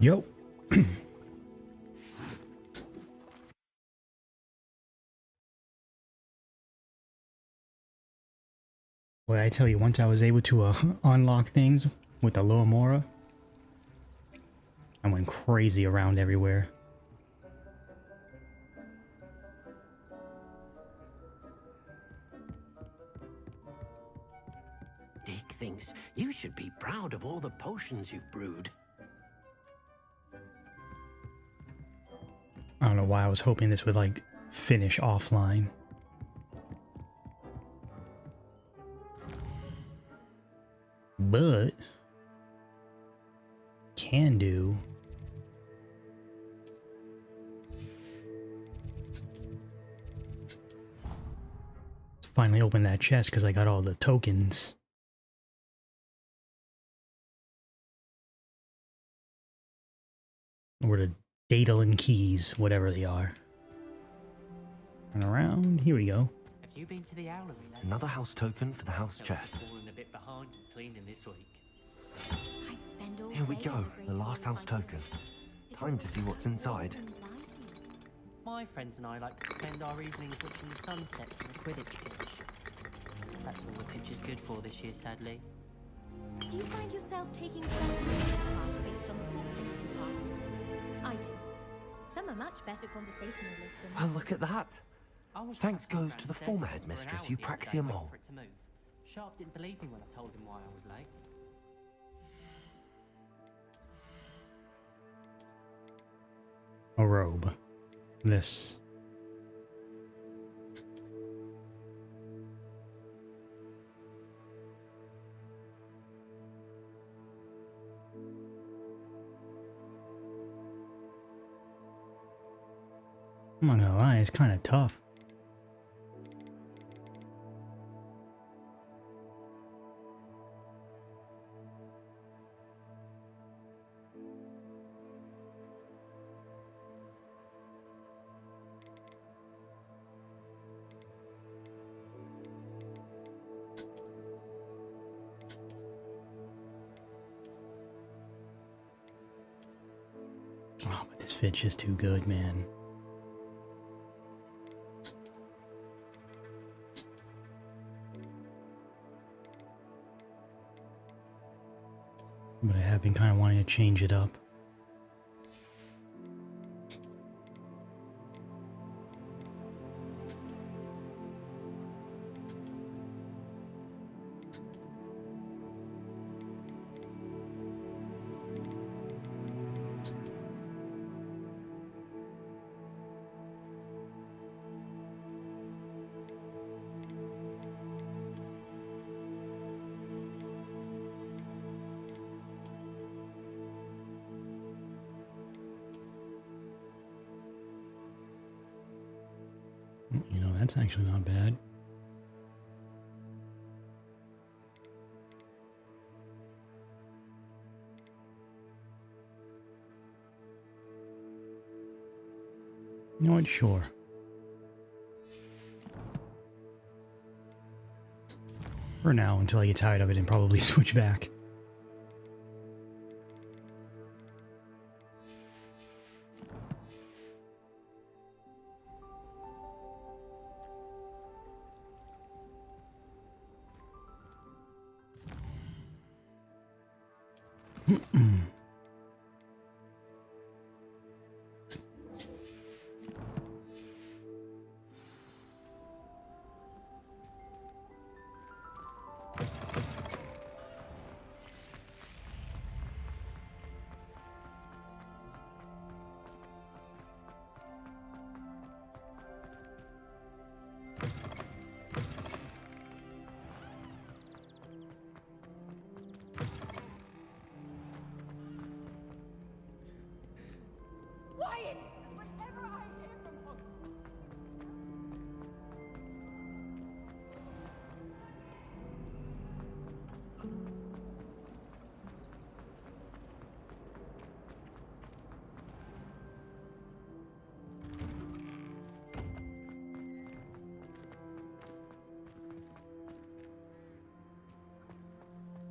Yo. Well, I tell you, once I was able to unlock things with the Loamora, I went crazy around everywhere. Dick thinks you should be proud of all the potions you've brewed. I don't know why I was hoping this would, like, finish offline. But can do. Let's finally open that chest because I got all the tokens. Or the Daedalin keys, whatever they are. Turn around. Here we go. Have you been to the owlery lately? Another house token for the house chest. Fallen a bit behind in cleaning this week. Here we go, the last house token. Time to see what's inside. My friends and I like to spend our evenings watching the sunset from a Quidditch pitch. That's all the pitch is good for this year, sadly. Do you find yourself taking some paths based on the portraits you pass? I do. Some are much better conversationalists than... Well, look at that. Thanks goes to the former headmistress, Eupraxia Mole. Sharp didn't believe me when I told him why I was late. A robe. This. I'm not gonna lie, it's kind of tough. Oh, but this fit's just too good, man. But I have been kind of wanting to change it up. You know, that's actually not bad. You know what? Sure. For now, until I get tired of it and probably switch back.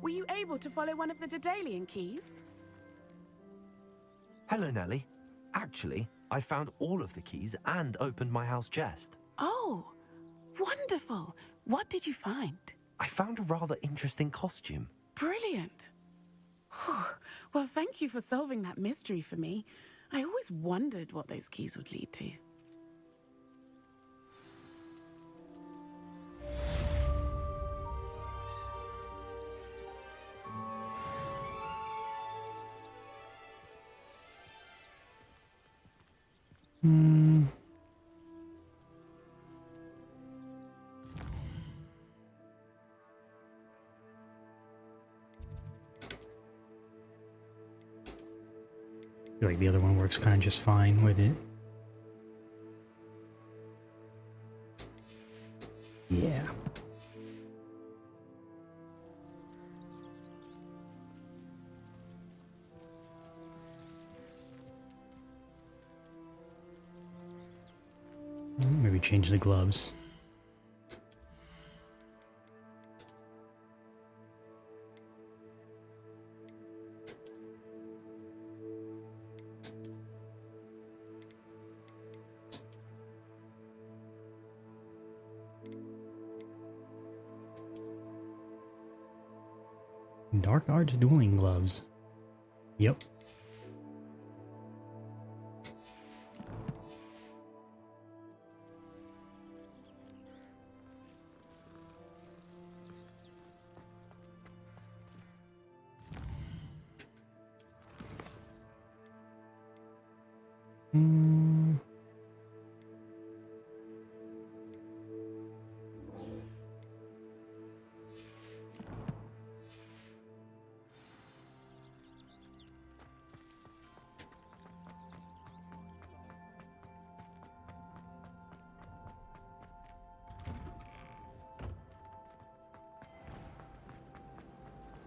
Were you able to follow one of the Daedalian keys? Hello, Nellie. Actually, I found all of the keys and opened my house chest. Oh, wonderful. What did you find? I found a rather interesting costume. Brilliant. Whew. Well, thank you for solving that mystery for me. I always wondered what those keys would lead to. I feel like the other one works kind of just fine with it. Yeah. Maybe change the gloves. Dark Arts dueling gloves. Yep.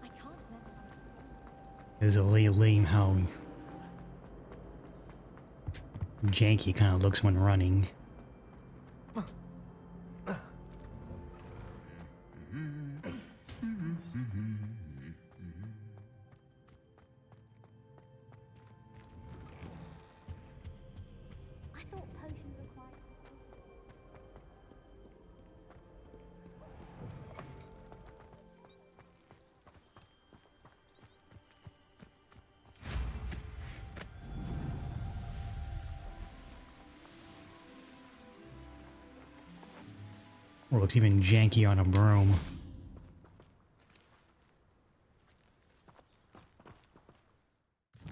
I can't remember. It's a little lame how janky kind of looks when running. I thought potions required. Or looks even janky on a broom.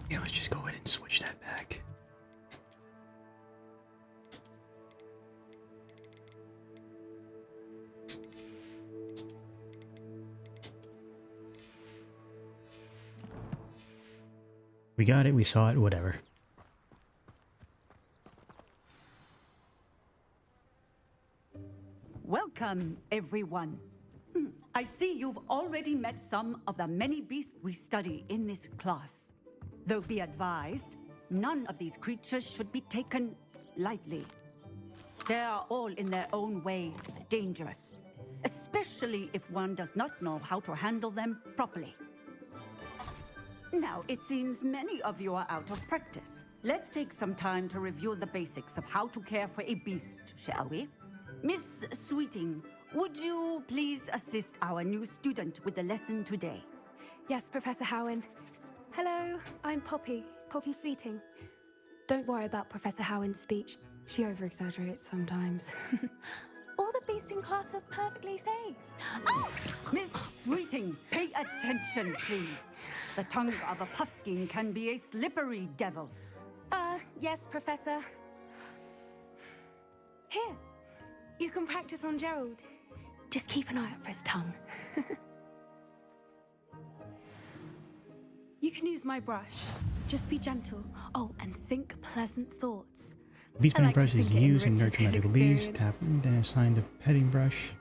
Yeah, let's just go ahead and switch that back. We got it, we saw it, whatever. Welcome, everyone. I see you've already met some of the many beasts we study in this class. Though be advised, none of these creatures should be taken lightly. They are all in their own way dangerous, especially if one does not know how to handle them properly. Now, it seems many of you are out of practice. Let's take some time to review the basics of how to care for a beast, shall we? Miss Sweeting, would you please assist our new student with the lesson today? Yes, Professor Howen. Hello, I'm Poppy Sweeting. Don't worry about Professor Howen's speech. She over-exaggerates sometimes. All the beasts in class are perfectly safe. Oh! Miss Sweeting, pay attention, please. The tongue of a puffskein can be a slippery devil. Yes, Professor. Here, you can practice on Gerald. Just keep an eye out for his tongue. You can use my brush. Just be gentle. Oh, and think pleasant thoughts. Beast I like to brush is think it used and enriches nurture his magical beasts. Tap, experience. then assign the petting brush.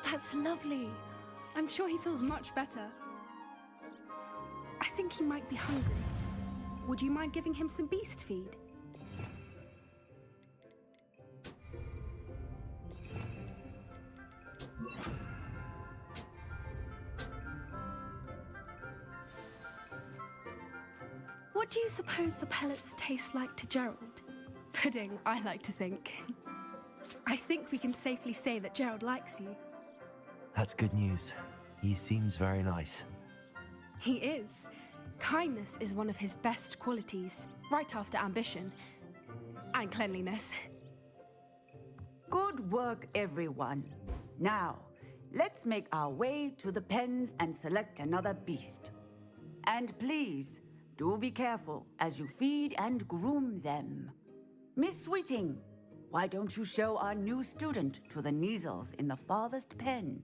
That's lovely. I'm sure he feels much better. I think he might be hungry. Would you mind giving him some beast feed? What do you suppose the pellets taste like to Gerald? Pudding, I like to think. I think we can safely say that Gerald likes you. That's good news. He seems very nice. He is. Kindness is one of his best qualities, right after ambition. And cleanliness. Good work, everyone. Now, let's make our way to the pens and select another beast. And please, do be careful as you feed and groom them. Miss Sweeting, why don't you show our new student to the Neasels in the farthest pen?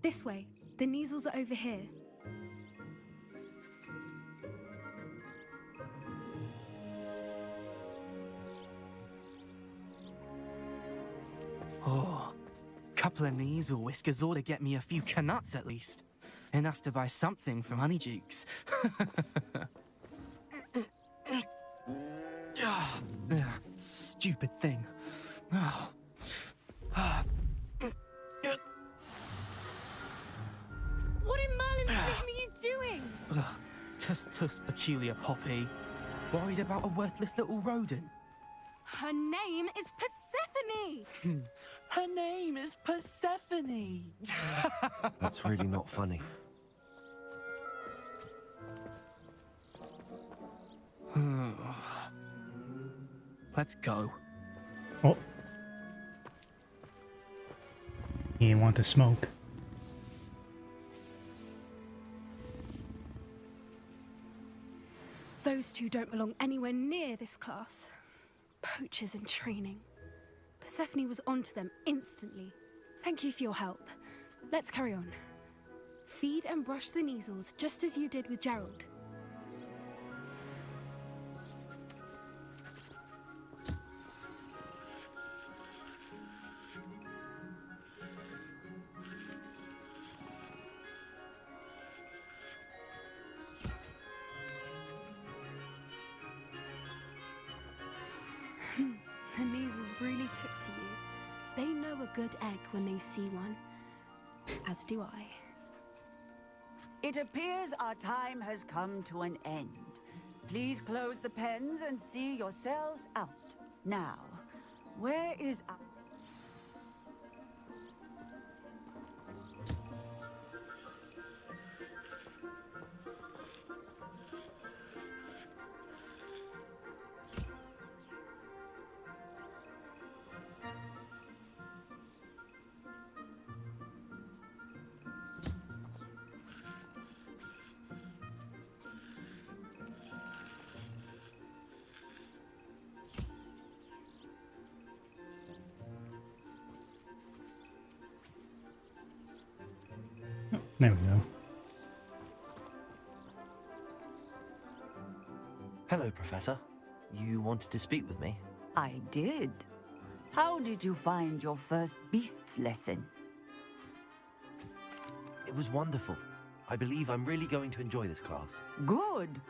This way. The Neasels are over here. Oh, couple of Neasel whiskers ought to get me a few canuts at least. Enough to buy something from Honeydukes. Stupid thing. What in Merlin's name are you doing? Tuss peculiar Poppy. Worried about a worthless little rodent. Her name is Persephone! Her name is Persephone! That's really not funny. Let's go. Oh. He didn't want to smoke. Those two don't belong anywhere near this class. Poachers in training. Persephone was onto them instantly. Thank you for your help. Let's carry on. Feed and brush the Neasels just as you did with Gerald. The Neasels really took to you. They know a good egg when they see one. As do I. It appears our time has come to an end. Please close the pens and see yourselves out. Now, where is our... There we go. Hello, Professor. You wanted to speak with me? I did. How did you find your first beasts lesson? It was wonderful. I believe I'm really going to enjoy this class. Good.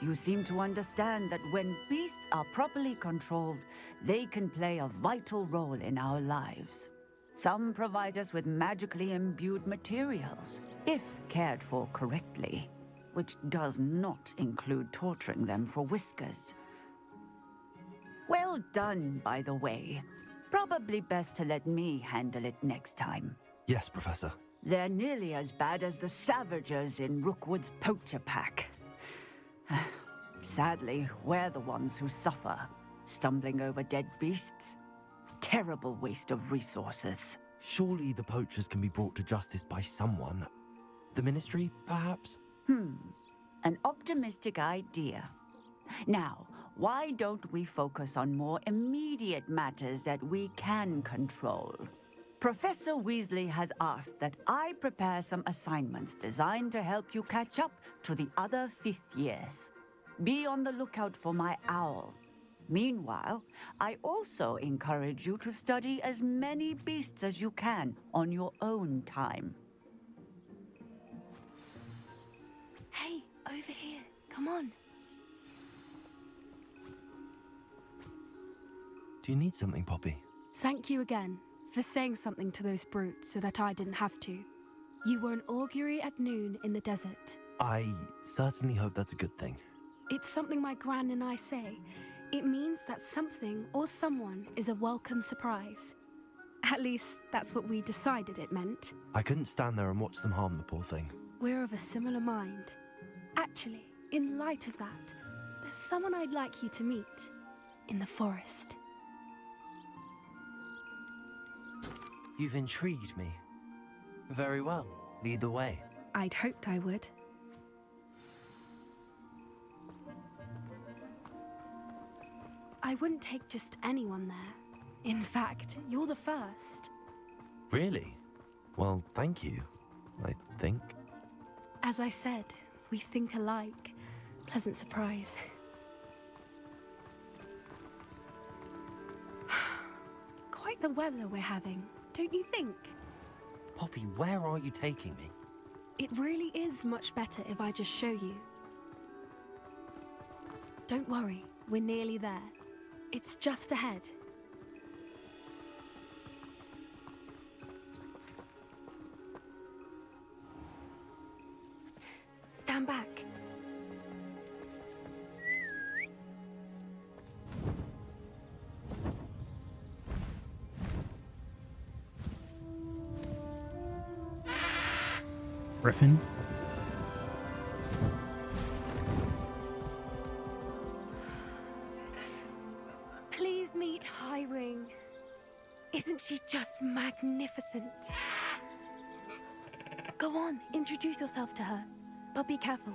You seem to understand that when beasts are properly controlled, they can play a vital role in our lives. Some provide us with magically imbued materials, if cared for correctly, which does not include torturing them for whiskers. Well done, by the way. Probably best to let me handle it next time. Yes, Professor. They're nearly as bad as the Savagers in Rookwood's poacher pack. Sadly, we're the ones who suffer, stumbling over dead beasts. Terrible waste of resources. Surely the poachers can be brought to justice by someone. The Ministry, perhaps? An optimistic idea. Now, why don't we focus on more immediate matters that we can control? Professor Weasley has asked that I prepare some assignments designed to help you catch up to the other fifth years. Be on the lookout for my owl. Meanwhile, I also encourage you to study as many beasts as you can on your own time. over here. Come on. Do you need something, Poppy? Thank you again for saying something to those brutes so that I didn't have to. You were an augury at noon in the desert. I certainly hope that's a good thing. It's something my gran and I say. It means that something or someone is a welcome surprise. At least, that's what we decided it meant. I couldn't stand there and watch them harm the poor thing. We're of a similar mind. Actually, in light of that, there's someone I'd like you to meet in the forest. You've intrigued me. Very well. Lead the way. I'd hoped I would. I wouldn't take just anyone there. In fact, you're the first. Really? Well, thank you, I think. As I said, we think alike. Pleasant surprise. Quite the weather we're having, don't you think? Poppy, where are you taking me? It really is much better if I just show you. Don't worry, we're nearly there. It's just ahead. Stand back. Griffin? Please meet Highwing. Isn't she just magnificent? Go on, introduce yourself to her. But be careful.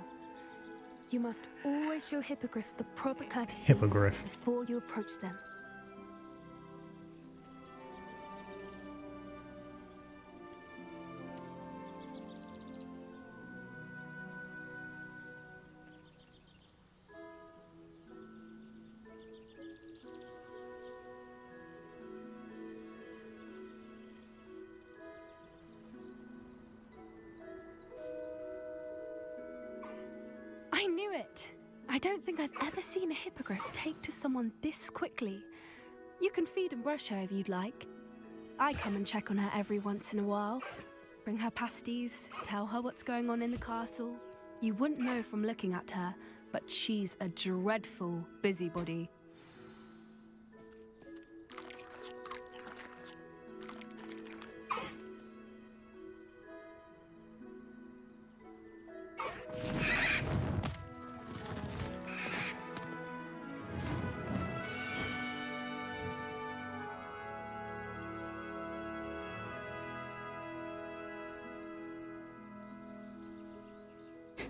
You must always show hippogriffs the proper courtesy Hippogriff. before you approach them. I knew it! I don't think I've ever seen a hippogriff take to someone this quickly. You can feed and brush her if you'd like. I come and check on her every once in a while. Bring her pasties, tell her what's going on in the castle. You wouldn't know from looking at her, but she's a dreadful busybody.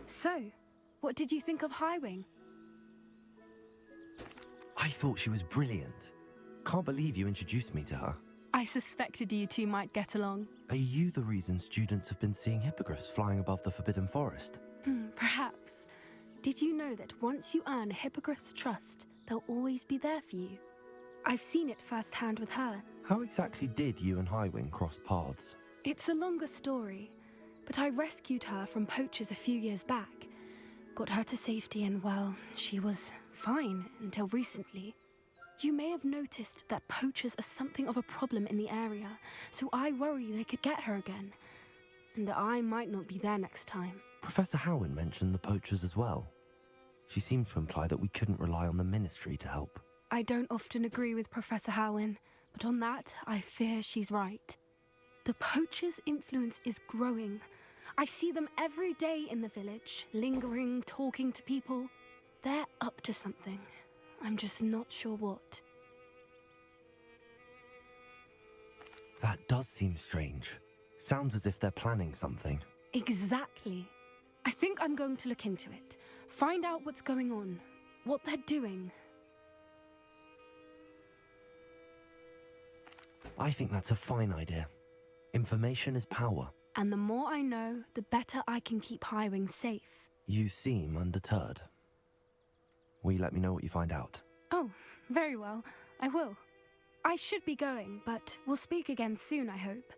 So, what did you think of Highwing? I thought she was brilliant. Can't believe you introduced me to her. I suspected you two might get along. Are you the reason students have been seeing hippogriffs flying above the Forbidden Forest? Perhaps. Did you know that once you earn a hippogriff's trust, they'll always be there for you? I've seen it firsthand with her. How exactly did you and Highwing cross paths? It's a longer story, but I rescued her from poachers a few years back. Got her to safety and, well, she was fine until recently. You may have noticed that poachers are something of a problem in the area, so I worry they could get her again. And I might not be there next time. Professor Howin mentioned the poachers as well. She seemed to imply that we couldn't rely on the Ministry to help. I don't often agree with Professor Howin, but on that, I fear she's right. The poachers' influence is growing. I see them every day in the village, lingering, talking to people. They're up to something. I'm just not sure what. That does seem strange. Sounds as if they're planning something. Exactly. I think I'm going to look into it. Find out what's going on, what they're doing. I think that's a fine idea. Information is power. And the more I know, the better I can keep Highwing safe. You seem undeterred. Will you let me know what you find out? Oh, very well. I will. I should be going, but we'll speak again soon, I hope.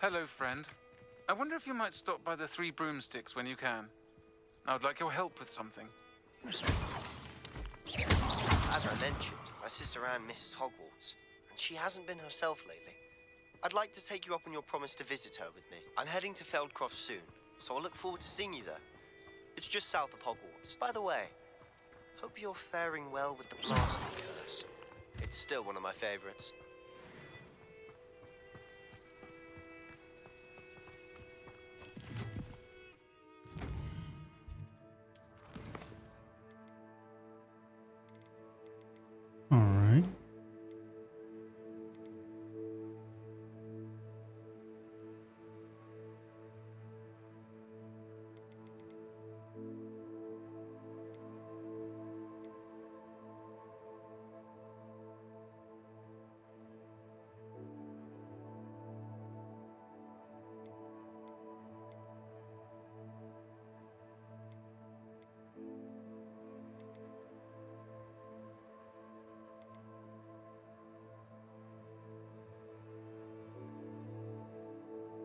Hello, friend. I wonder if you might stop by the Three Broomsticks when you can. I would like your help with something. As I mentioned, my sister Anne misses Hogwarts, and she hasn't been herself lately. I'd like to take you up on your promise to visit her with me. I'm heading to Feldcroft soon, so I'll look forward to seeing you there. It's just south of Hogwarts. By the way, hope you're faring well with the blasting curse. It's still one of my favorites. All right.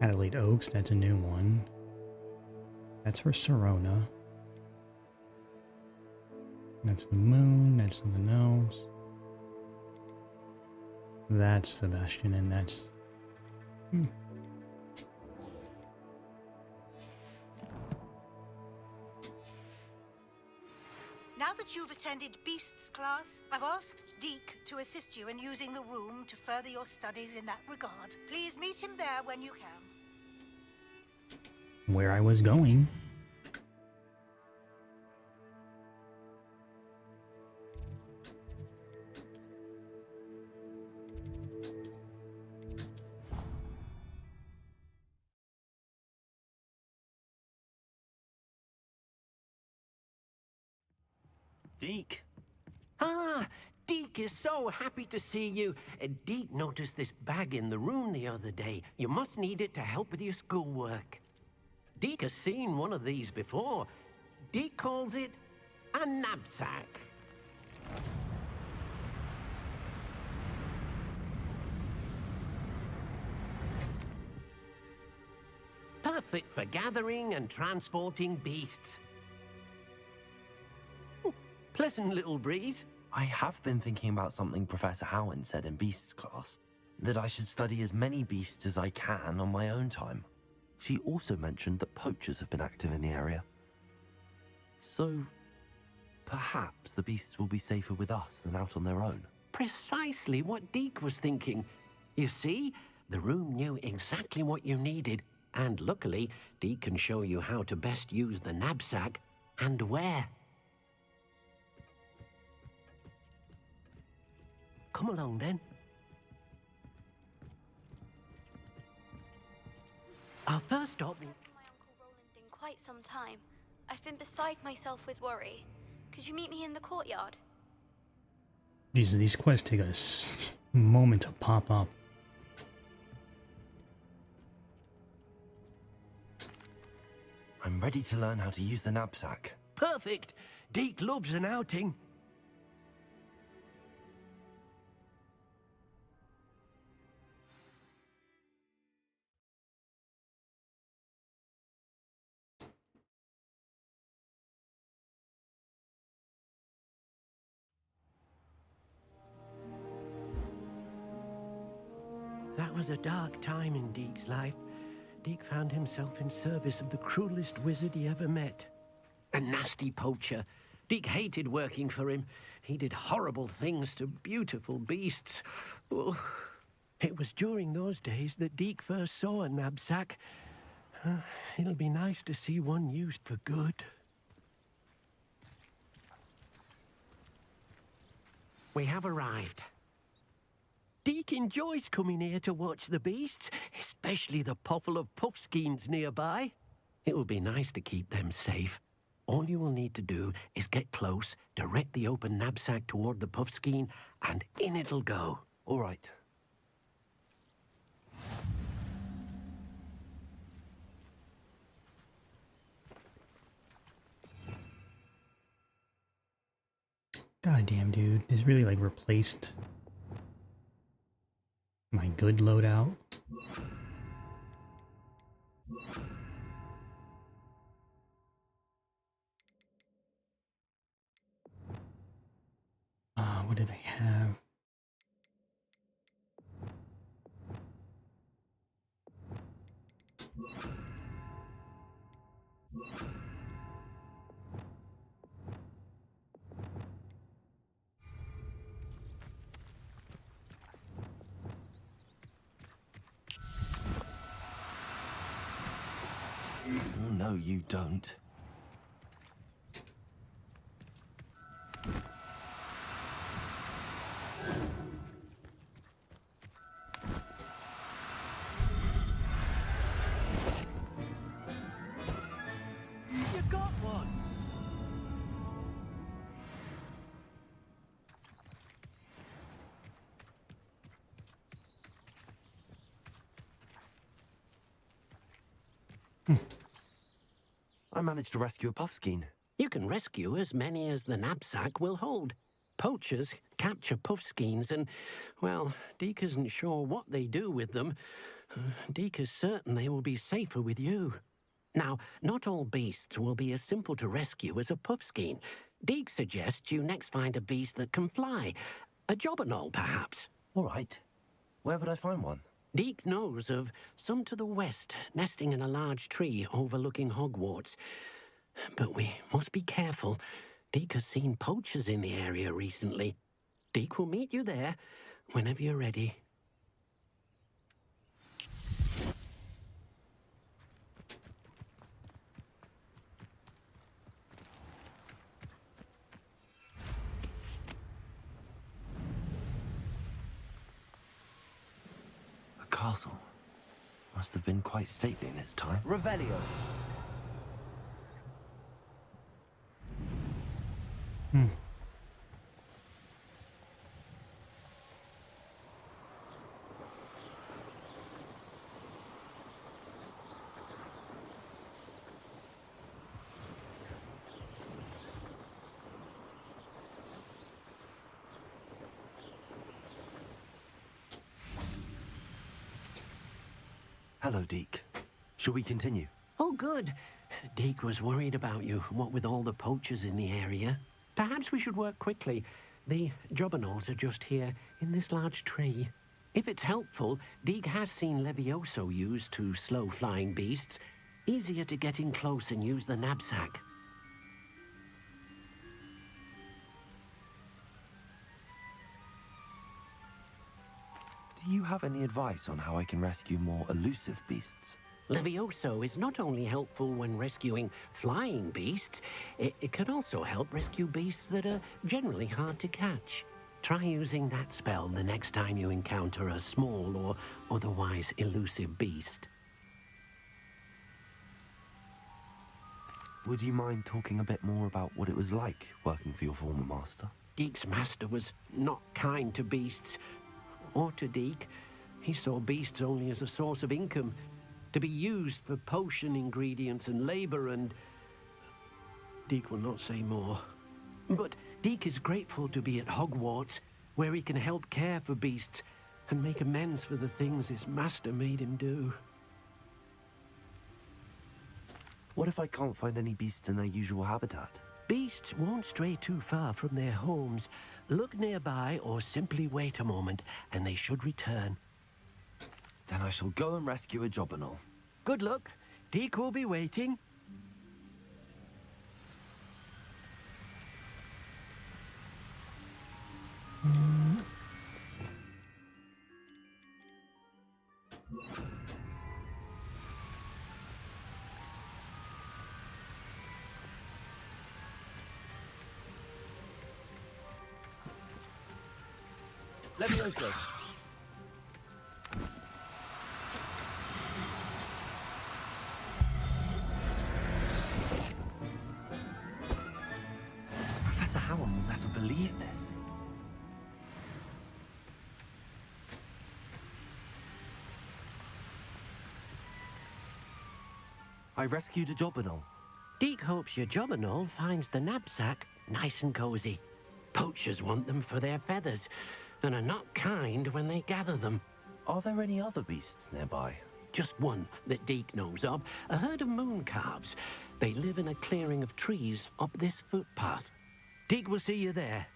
Adelaide Oaks, that's a new one. That's for Serona. That's the moon, that's something else. That's Sebastian, and that's... Now that you've attended Beasts class, I've asked Deke to assist you in using the room to further your studies in that regard. Please meet him there when you can. Where I was going. Deke. Ah, Deke is so happy to see you. Deke noticed this bag in the room the other day. You must need it to help with your schoolwork. Deke has seen one of these before. Deke calls it a knapsack. Perfect for gathering and transporting beasts. Pleasant little breeze. I have been thinking about something Professor Howin said in Beasts class, that I should study as many beasts as I can on my own time. She also mentioned that poachers have been active in the area. So, perhaps the beasts will be safer with us than out on their own. Precisely what Deke was thinking. You see, the room knew exactly what you needed, and luckily, Deke can show you how to best use the knapsack and where. Come along, then. Our first stop... My Uncle Roland in quite some time. I've been beside myself with worry. Could you meet me in the courtyard? These quests take a moment to pop up. I'm ready to learn how to use the knapsack. Perfect! Deke loves an outing. That was a dark time in Deke's life. Deke found himself in service of the cruelest wizard he ever met. A nasty poacher. Deke hated working for him. He did horrible things to beautiful beasts. Oh. It was during those days that Deke first saw a knapsack. It'll be nice to see one used for good. We have arrived. Deke enjoys coming here to watch the beasts, especially the poffle of puffskeins nearby. It will be nice to keep them safe. All you will need to do is get close, direct the open knapsack toward the puffskein, and in it'll go. All right. God damn, dude. This really like replaced my good loadout. what did I have? Oh, no, you don't. You got one! I managed to rescue a puffskein. You can rescue as many as the knapsack will hold. Poachers capture puffskeins and, well, Deke isn't sure what they do with them. Deke is certain they will be safer with you. Now, not all beasts will be as simple to rescue as a puffskein. Deke suggests you next find a beast that can fly. A jobberknoll, perhaps. All right. Where would I find one? Deke knows of some to the west, nesting in a large tree overlooking Hogwarts. But we must be careful. Deke has seen poachers in the area recently. Deke will meet you there whenever you're ready. A castle. Must have been quite stately in its time. Revelio. Hello, Deke. Shall we continue? Oh, good. Deke was worried about you, what with all the poachers in the area. Perhaps we should work quickly. The jobberknolls are just here, in this large tree. If it's helpful, Deke has seen Levioso used to slow flying beasts. Easier to get in close and use the knapsack. Do you have any advice on how I can rescue more elusive beasts? Levioso is not only helpful when rescuing flying beasts, it can also help rescue beasts that are generally hard to catch. Try using that spell the next time you encounter a small or otherwise elusive beast. Would you mind talking a bit more about what it was like working for your former master? Deke's master was not kind to beasts, or to Deke. He saw beasts only as a source of income, to be used for potion ingredients and labor, and Deke will not say more. But Deke is grateful to be at Hogwarts, where he can help care for beasts and make amends for the things his master made him do. What if I can't find any beasts in their usual habitat? Beasts won't stray too far from their homes. Look nearby or simply wait a moment, and they should return. Then I shall go and rescue a jobberknoll. Good luck. Deke will be waiting. Levioso. Professor Howard will never believe this. I rescued a jobberknoll. Deke hopes your jobberknoll finds the knapsack nice and cozy. Poachers want them for their feathers, and are not kind when they gather them. Are there any other beasts nearby? Just one that Deke knows of, a herd of moon calves. They live in a clearing of trees up this footpath. Deke will see you there.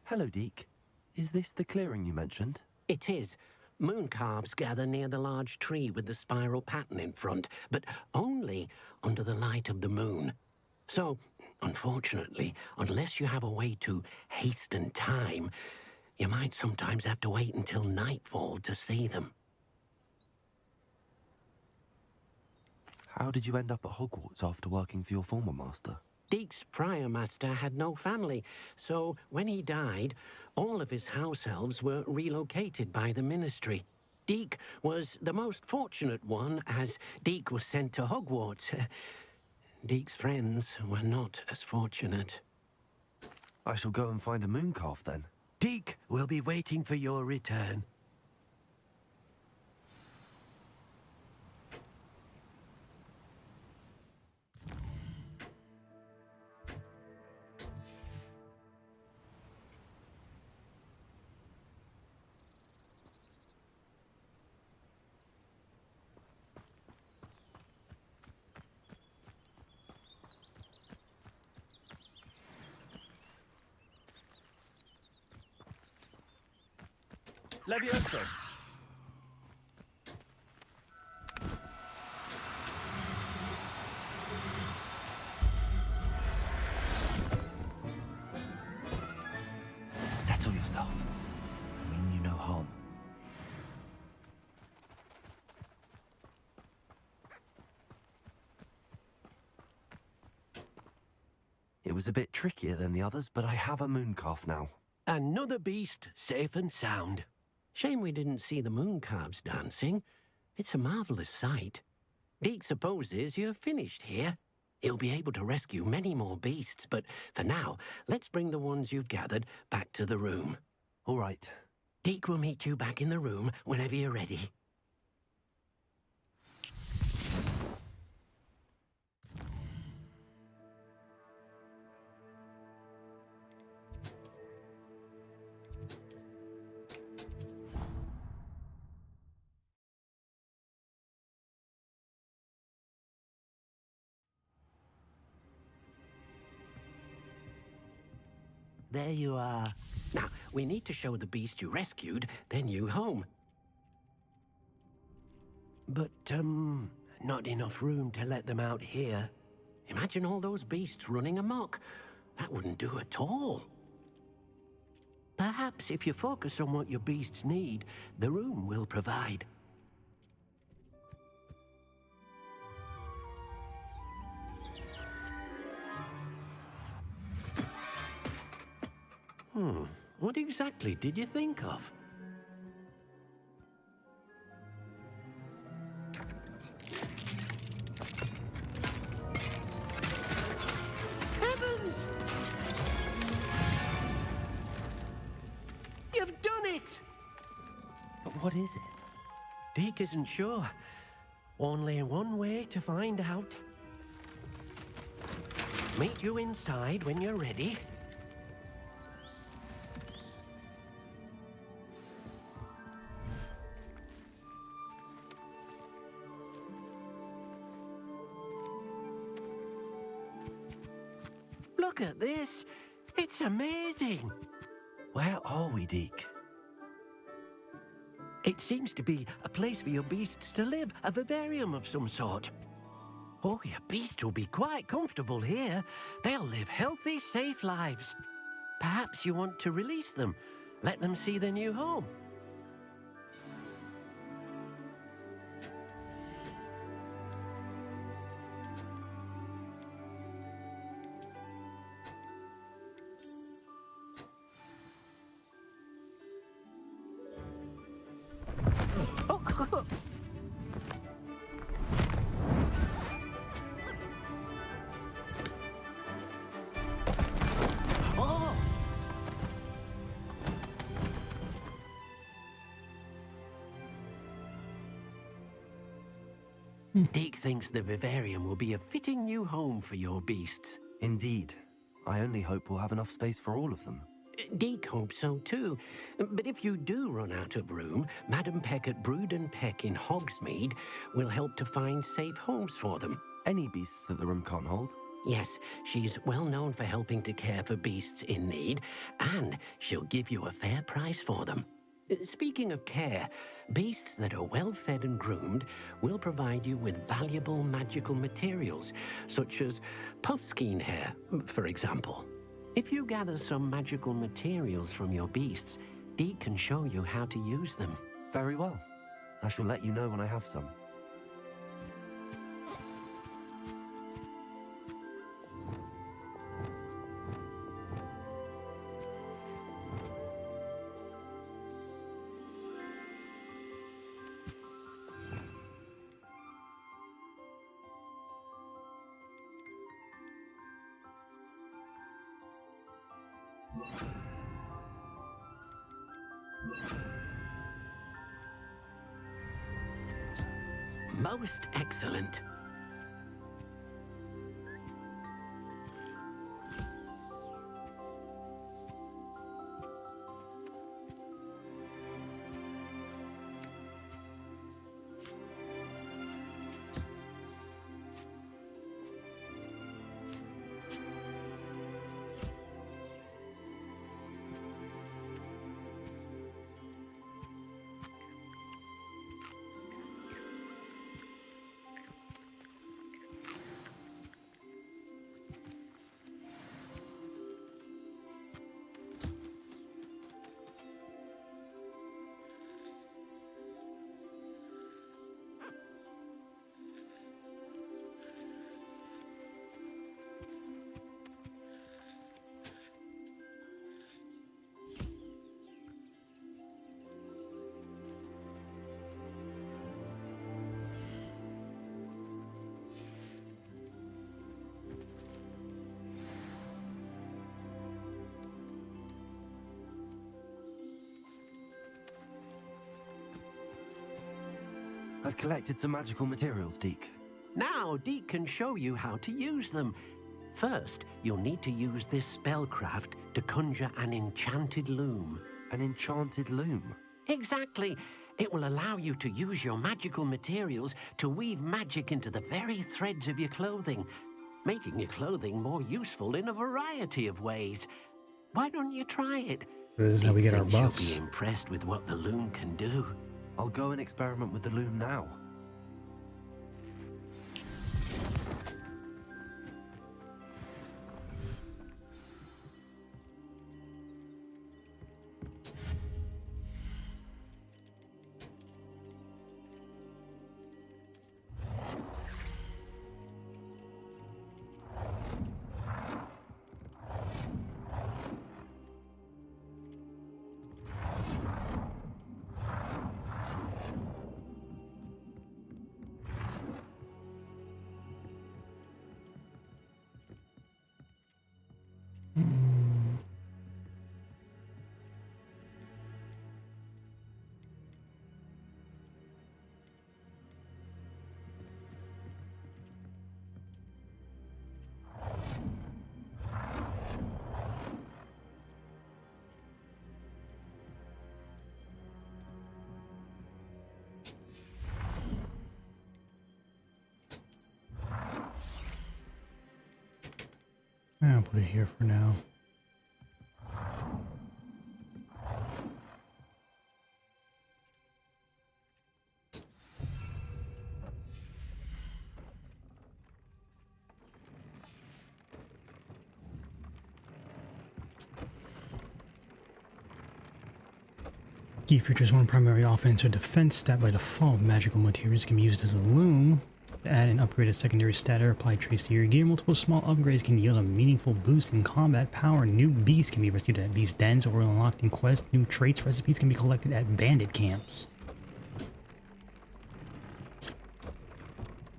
Hello, Deke. Is this the clearing you mentioned? It is. Moon calves gather near the large tree with the spiral pattern in front, but only under the light of the moon. So, unfortunately, unless you have a way to hasten time, you might sometimes have to wait until nightfall to see them. How did you end up at Hogwarts after working for your former master? Deke's prior master had no family, so when he died, all of his house elves were relocated by the ministry. Deke was the most fortunate one, as Deke was sent to Hogwarts. Deke's friends were not as fortunate. I shall go and find a moon calf then. Deke will be waiting for your return. Levioso! Settle yourself. I mean you no harm. It was a bit trickier than the others, but I have a moon calf now. Another beast, safe and sound. Shame we didn't see the moon calves dancing. It's a marvelous sight. Deke supposes you're finished here. He'll be able to rescue many more beasts, but for now, let's bring the ones you've gathered back to the room. All right. Deke will meet you back in the room whenever you're ready. There you are. Now, we need to show the beast you rescued their new home. But, not enough room to let them out here. Imagine all those beasts running amok. That wouldn't do at all. Perhaps if you focus on what your beasts need, the room will provide. What exactly did you think of? Heavens! You've done it! But what is it? Deke isn't sure. Only one way to find out. Meet you inside when you're ready. Look at this. It's amazing. Where are we, Deke? It seems to be a place for your beasts to live, a vivarium of some sort. Oh, your beasts will be quite comfortable here. They'll live healthy, safe lives. Perhaps you want to release them, let them see their new home. Deke thinks the vivarium will be a fitting new home for your beasts. Indeed. I only hope we'll have enough space for all of them. Deke hopes so too. But if you do run out of room, Madam Peck at Brood and Peck in Hogsmeade will help to find safe homes for them. Any beasts that the room can't hold? Yes, she's well known for helping to care for beasts in need, and she'll give you a fair price for them. Speaking of care, beasts that are well fed and groomed will provide you with valuable magical materials, such as puffskein hair, for example. If you gather some magical materials from your beasts, Deke can show you how to use them. Very well. I shall let you know when I have some. Most excellent. I've collected some magical materials, Deke. Now, Deke can show you how to use them. First, you'll need to use this spellcraft to conjure an enchanted loom. An enchanted loom? Exactly. It will allow you to use your magical materials to weave magic into the very threads of your clothing, making your clothing more useful in a variety of ways. Why don't you try it? This is how we get our You'll buffs. be impressed with what the loom can do. I'll go and experiment with the loom now. I'll put it here for now. Key features: one primary offense or defense stat by default. Magical materials can be used as a loom. To add and upgrade a secondary stat or apply traits to your gear. Multiple small upgrades can yield a meaningful boost in combat power. New beasts can be rescued at beast dens or unlocked in quests. New traits recipes can be collected at bandit camps.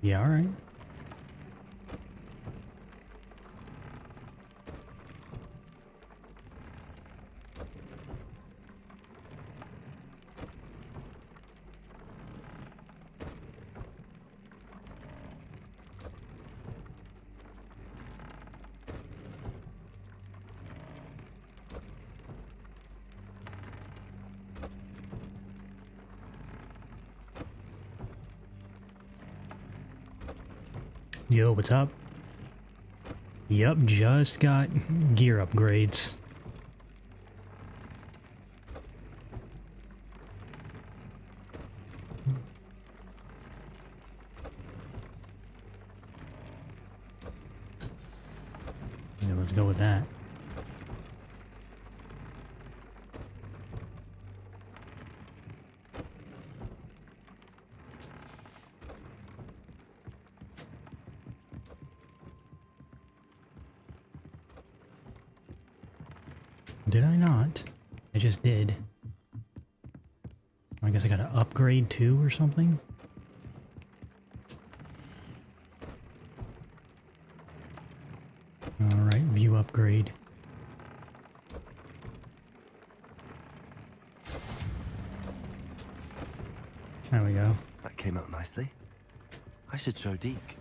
Yeah, alright. Yo, what's up? Yep, just got gear upgrades. Yeah, let's go with that. Did I not? I just did. I guess I gotta upgrade too or something? Alright, view upgrade. There we go. That came out nicely. I should show Deke.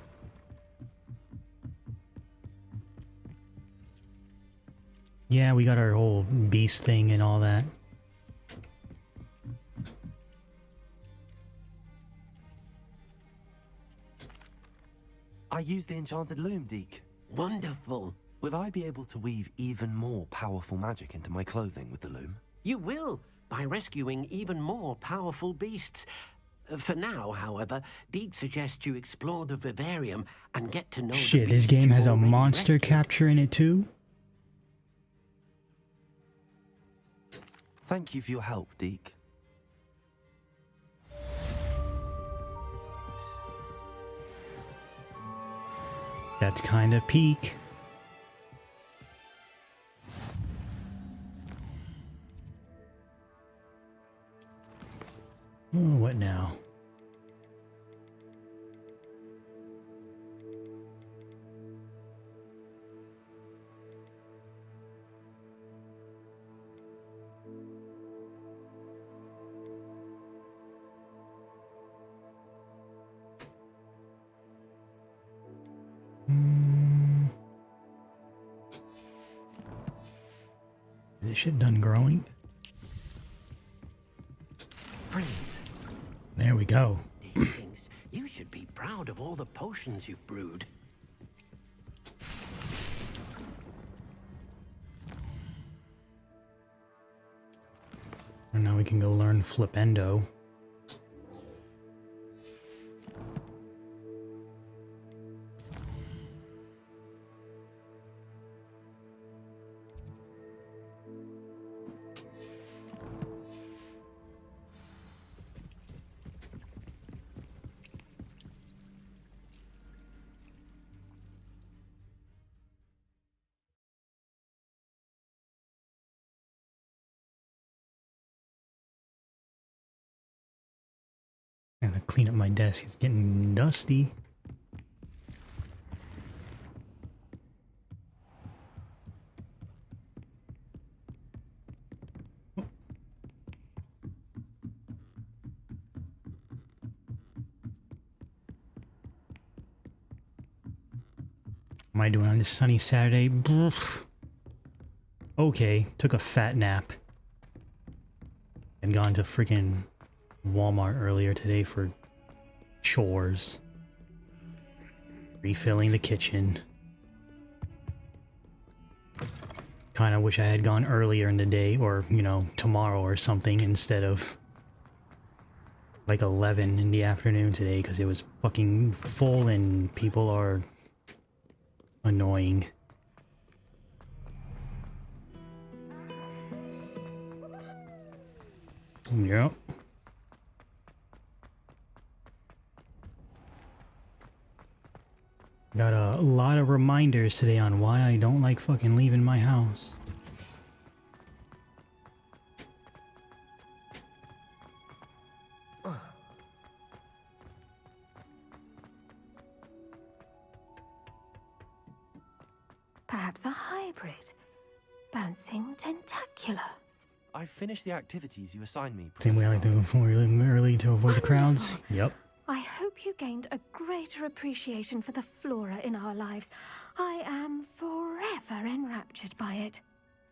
Yeah, we got our whole beast thing and all that. I used the enchanted loom, Deke. Wonderful. Will I be able to weave even more powerful magic into my clothing with the loom? You will, by rescuing even more powerful beasts. For now, however, Deke suggests you explore the vivarium and get to know Shit, the this beasts game you has a already monster rescued. capture in it too? Thank you for your help, Deke. That's kinda peak. Oh, what now? Is this shit done growing? Brilliant. There we go. Deke thinks you should be proud of all the potions you've brewed. And now we can go learn Flipendo. Gotta clean up my desk, it's getting dusty. What am I doing on this sunny Saturday? Okay, took a fat nap. And gone to freaking Walmart earlier today for chores. Refilling the kitchen. Kinda wish I had gone earlier in the day, or, you know, tomorrow or something, instead of like 11 in the afternoon today, because it was fucking full and people are annoying. Yep. Got a lot of reminders today on why I don't like fucking leaving my house. Perhaps a hybrid. Bouncing tentacular. I finished the activities you assigned me. Same way I like to go for early to avoid the crowds. Yep. I hope you gained a greater appreciation for the flora in our lives. I am forever enraptured by it.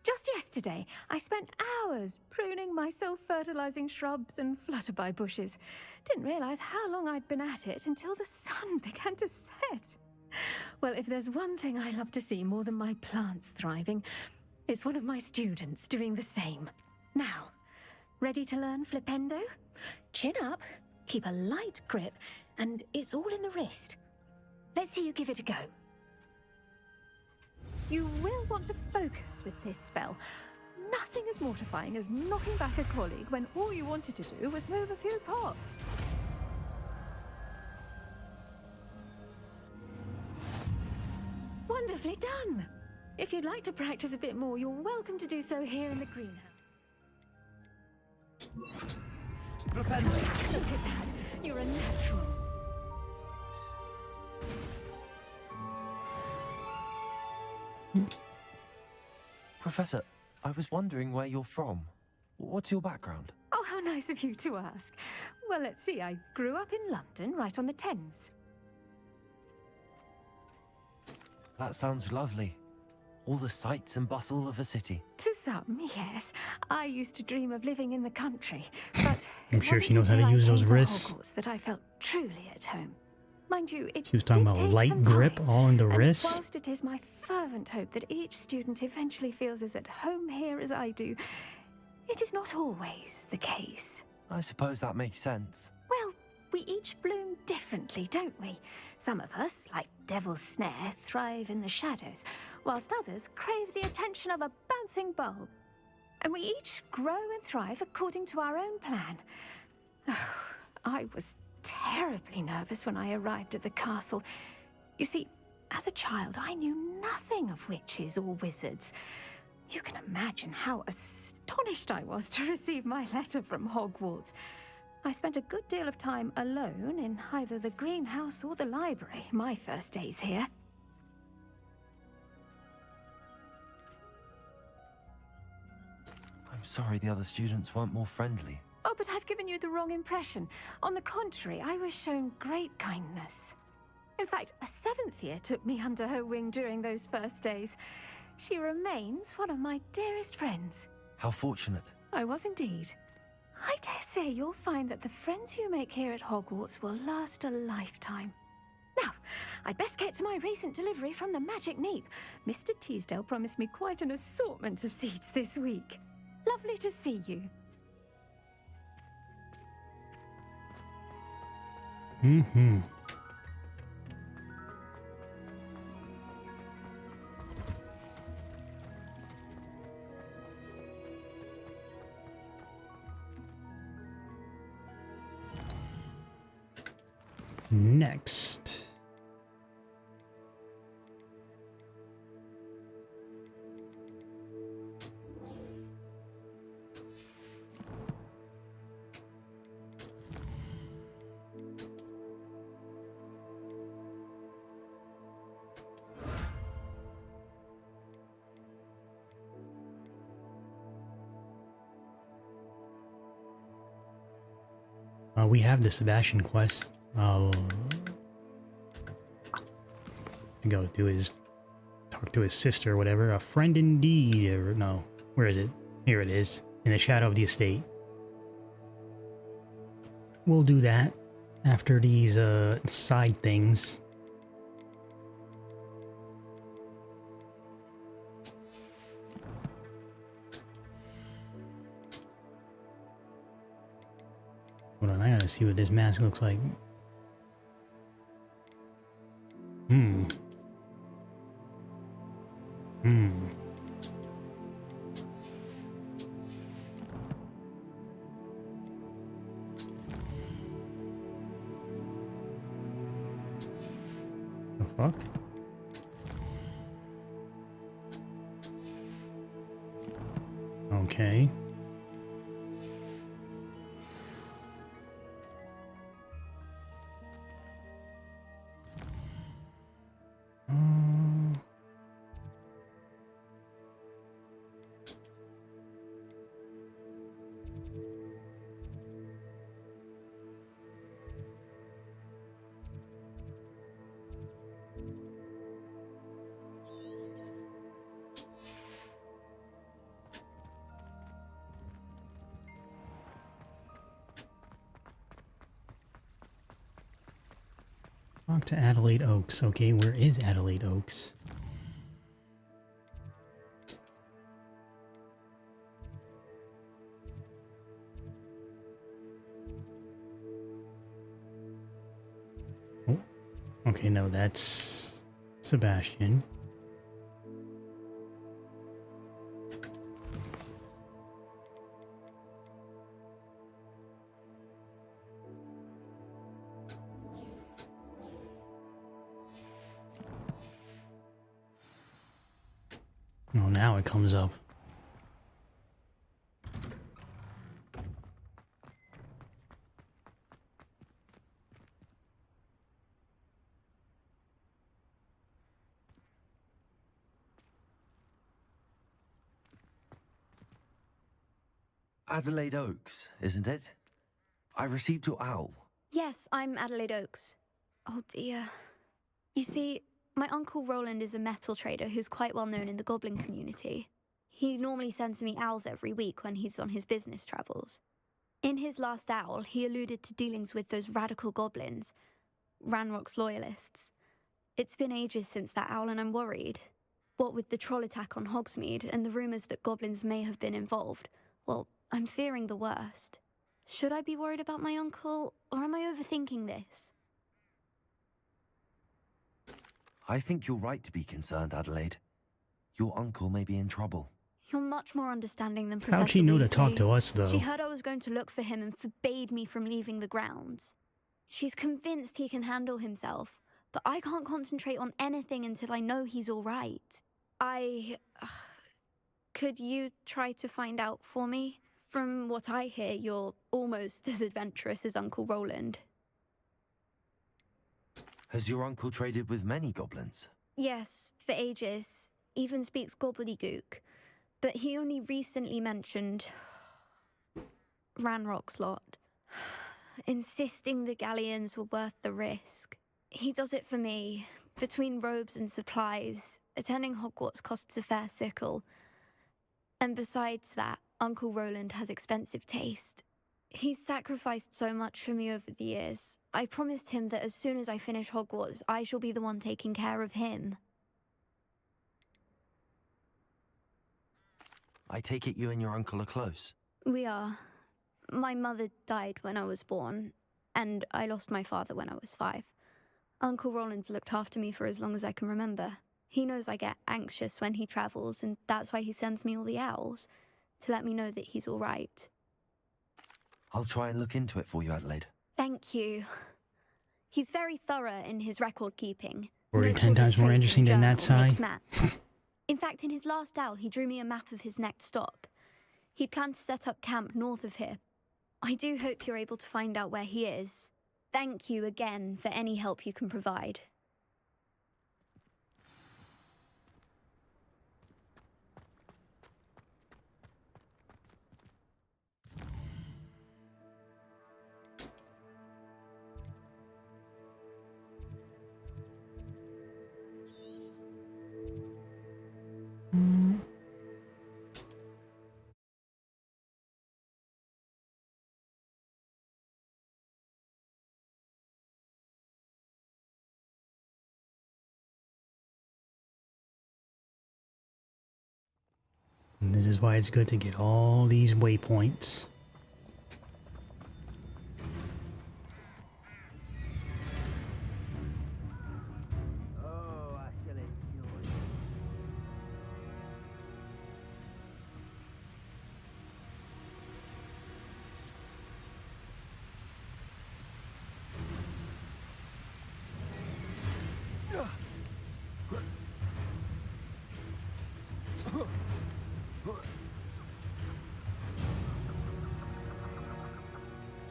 Just yesterday, I spent hours pruning my self-fertilizing shrubs and flutterby bushes. Didn't realize how long I'd been at it until the sun began to set. Well, if there's one thing I love to see more than my plants thriving, it's one of my students doing the same. Now, ready to learn Flipendo? Chin up, keep a light grip, and it's all in the wrist. Let's see you give it a go. You will want to focus with this spell. Nothing as mortifying as knocking back a colleague when all you wanted to do was move a few pots. Wonderfully done! If you'd like to practice a bit more, you're welcome to do so here in the greenhouse. Look at that! You're a natural. Professor, I was wondering where you're from. What's your background? Oh, how nice of you to ask. Well, let's see. I grew up in London, right on the Thames. That sounds lovely. All the sights and bustle of a city. To some, yes. I used to dream of living in the country, but I'm sure she knows how to use those wrists. Hogwarts that I felt truly at home. Mind you, it She was talking did about take light some grip time, all in the and wrist. Whilst it is my fervent hope that each student eventually feels as at home here as I do, it is not always the case. I suppose that makes sense. Well, we each bloom differently, don't we? Some of us, like Devil's Snare, thrive in the shadows, whilst others crave the attention of a bouncing bulb. And we each grow and thrive according to our own plan. Oh, I was terribly nervous when I arrived at the castle. You see, as a child, I knew nothing of witches or wizards. You can imagine how astonished I was to receive my letter from Hogwarts. I spent a good deal of time alone in either the greenhouse or the library my first days here. I'm sorry the other students weren't more friendly. Oh, but I've given you the wrong impression. On the contrary, I was shown great kindness. In fact, a 7th year took me under her wing during those first days. She remains one of my dearest friends. How fortunate. I was indeed. I dare say you'll find that the friends you make here at Hogwarts will last a lifetime. Now, I'd best get to my recent delivery from the Magic Neep. Mr. Teasdale promised me quite an assortment of seeds this week. Lovely to see you. Mm-hmm. Next. We have the Sebastian quest. To go do his talk to his sister or whatever. A friend indeed. Or no, where is it? Here it is. In the shadow of the estate. We'll do that after these side things. Hold on, I gotta see what this mask looks like. The fuck? Okay. Talk to Adelaide Oaks. Okay, where is Adelaide Oaks? Oh, okay, no, that's Sebastian. Oh, now it comes up. Adelaide Oaks, isn't it? I received your owl. Yes, I'm Adelaide Oaks. Oh dear. You see, my Uncle Roland is a metal trader who's quite well known in the goblin community. He normally sends me owls every week when he's on his business travels. In his last owl, he alluded to dealings with those radical goblins, Ranrock's loyalists. It's been ages since that owl and I'm worried. What with the troll attack on Hogsmeade and the rumours that goblins may have been involved, well, I'm fearing the worst. Should I be worried about my uncle, or am I overthinking this? I think you're right to be concerned, Adelaide. Your uncle may be in trouble. You're much more understanding than Professor How'd she know to Weasley. talk to us, though? She heard I was going to look for him and forbade me from leaving the grounds. She's convinced he can handle himself, but I can't concentrate on anything until I know he's all right. Could you try to find out for me? From what I hear, you're almost as adventurous as Uncle Roland. Has your uncle traded with many goblins? Yes, for ages. Even speaks gobbledygook. But he only recently mentioned Ranrock's lot, insisting the galleons were worth the risk. He does it for me. Between robes and supplies, attending Hogwarts costs a fair sickle. And besides that, Uncle Roland has expensive taste. He's sacrificed so much for me over the years. I promised him that as soon as I finish Hogwarts, I shall be the one taking care of him. I take it you and your uncle are close. We are. My mother died when I was born, and I lost my father when I was 5. Uncle Roland's looked after me for as long as I can remember. He knows I get anxious when he travels, and that's why he sends me all the owls, to let me know that he's all right. I'll try and look into it for you, Adelaide. Thank you. He's very thorough in his record keeping. Already 10 times more interesting than that side. In fact, in his last owl, he drew me a map of his next stop. He'd planned to set up camp north of here. I do hope you're able to find out where he is. Thank you again for any help you can provide. And this is why it's good to get all these waypoints.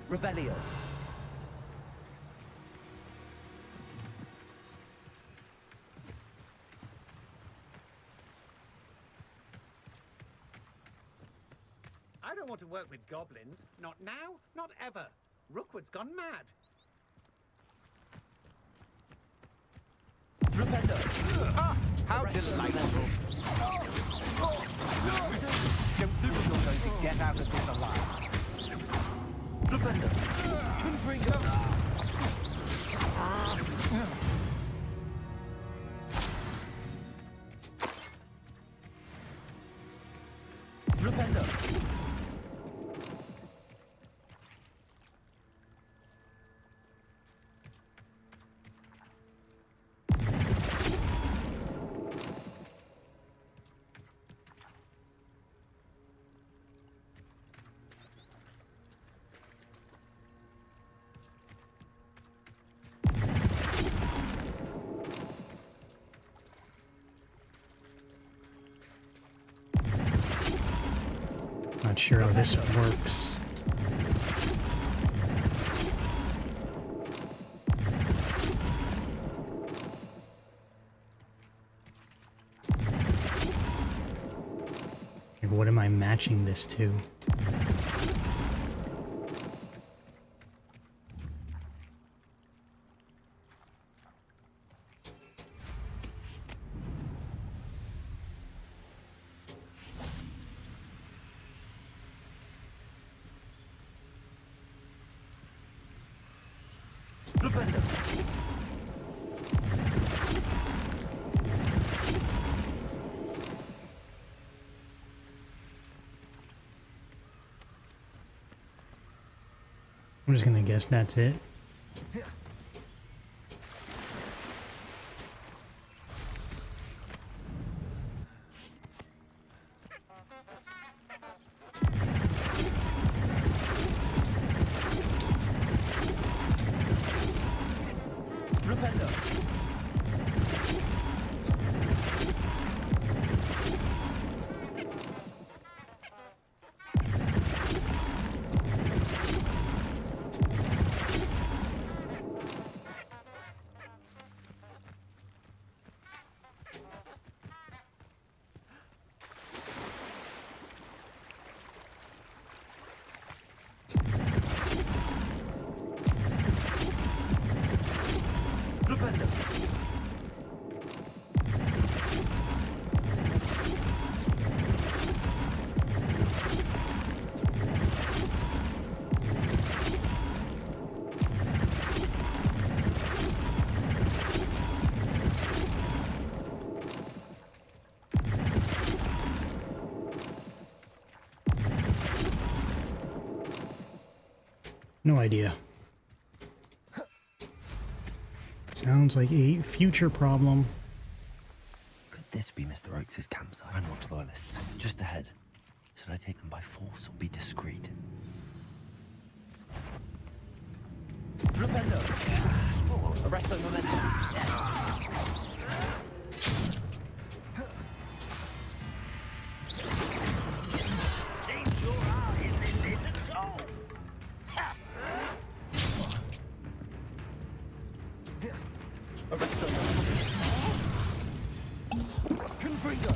Revelio. I don't want to work with goblins. Not now, not ever. Rookwood's gone mad. Ah, how delightful. Don't think you're going to get out of this alive. Flipendo. Not sure how this works. Like, what am I matching this to? Flipendo. I'm just gonna guess that's it. Flipendo. Flipendo. No idea. Sounds like a future problem. Could this be Mr. Oakes' campsite? Ranrock's loyalists, just ahead. Should I take them by force or be discreet? Flipendo. Arrest the momentum. Change your eyes, listen to. Arrest the momentum. Confringo.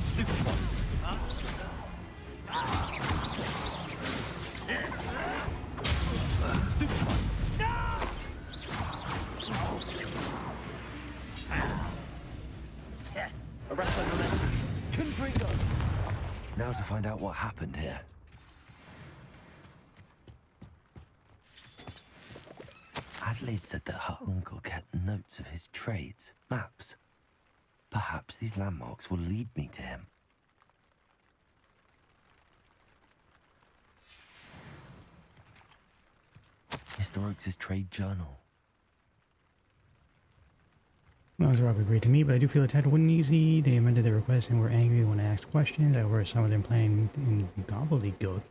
Stupid one. Stupid one. Arrest the momentum. Confringo. Now to find out what happened here. Adelaide said that her uncle kept notes of his trades, maps. Perhaps these landmarks will lead me to him. Mr. Oakes' trade journal. Well, it's rather great to me, but I do feel the title wasn't easy. They amended their request and were angry when I asked questions. I overheard some of them playing in gobbledygook.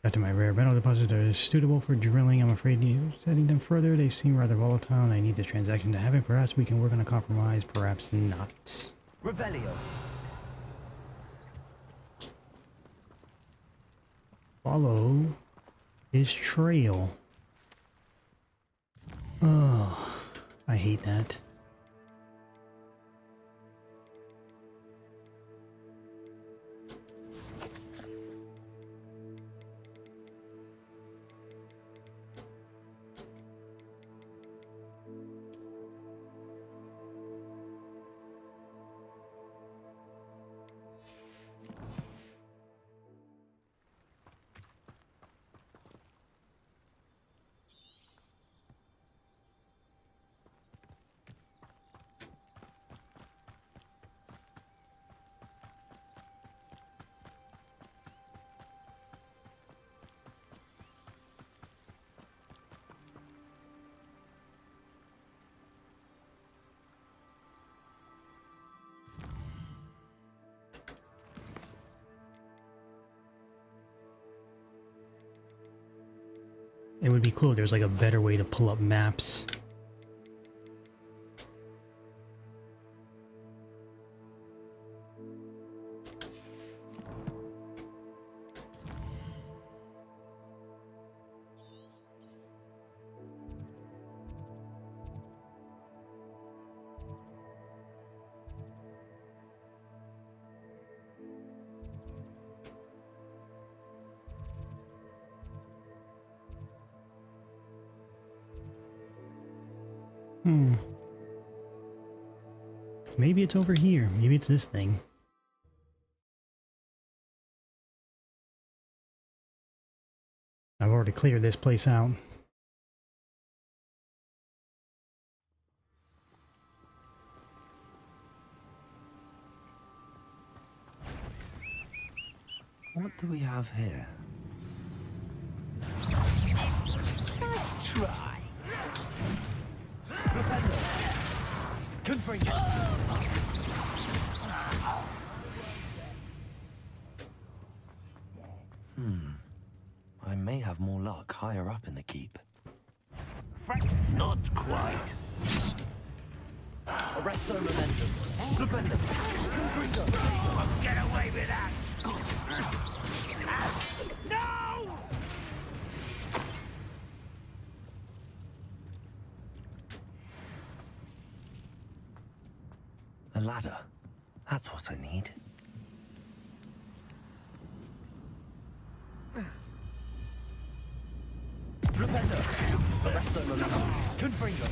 After my rare metal deposits are suitable for drilling, I'm afraid setting them further. They seem rather volatile, and I need this transaction to happen. Perhaps we can work on a compromise, perhaps not. Revelio. Follow his trail. Oh, I hate that. It would be cool if there's like a better way to pull up maps. Maybe it's over here. Maybe it's this thing. I've already cleared this place out. What do we have here? Nice try. Propello. Confringo. I may have more luck higher up in the keep. Not quite. Arresto momentum. Propello. Confringo. Won't get away with that. No! A ladder. That's what I need. Propello. Arresto momentum. Confringo.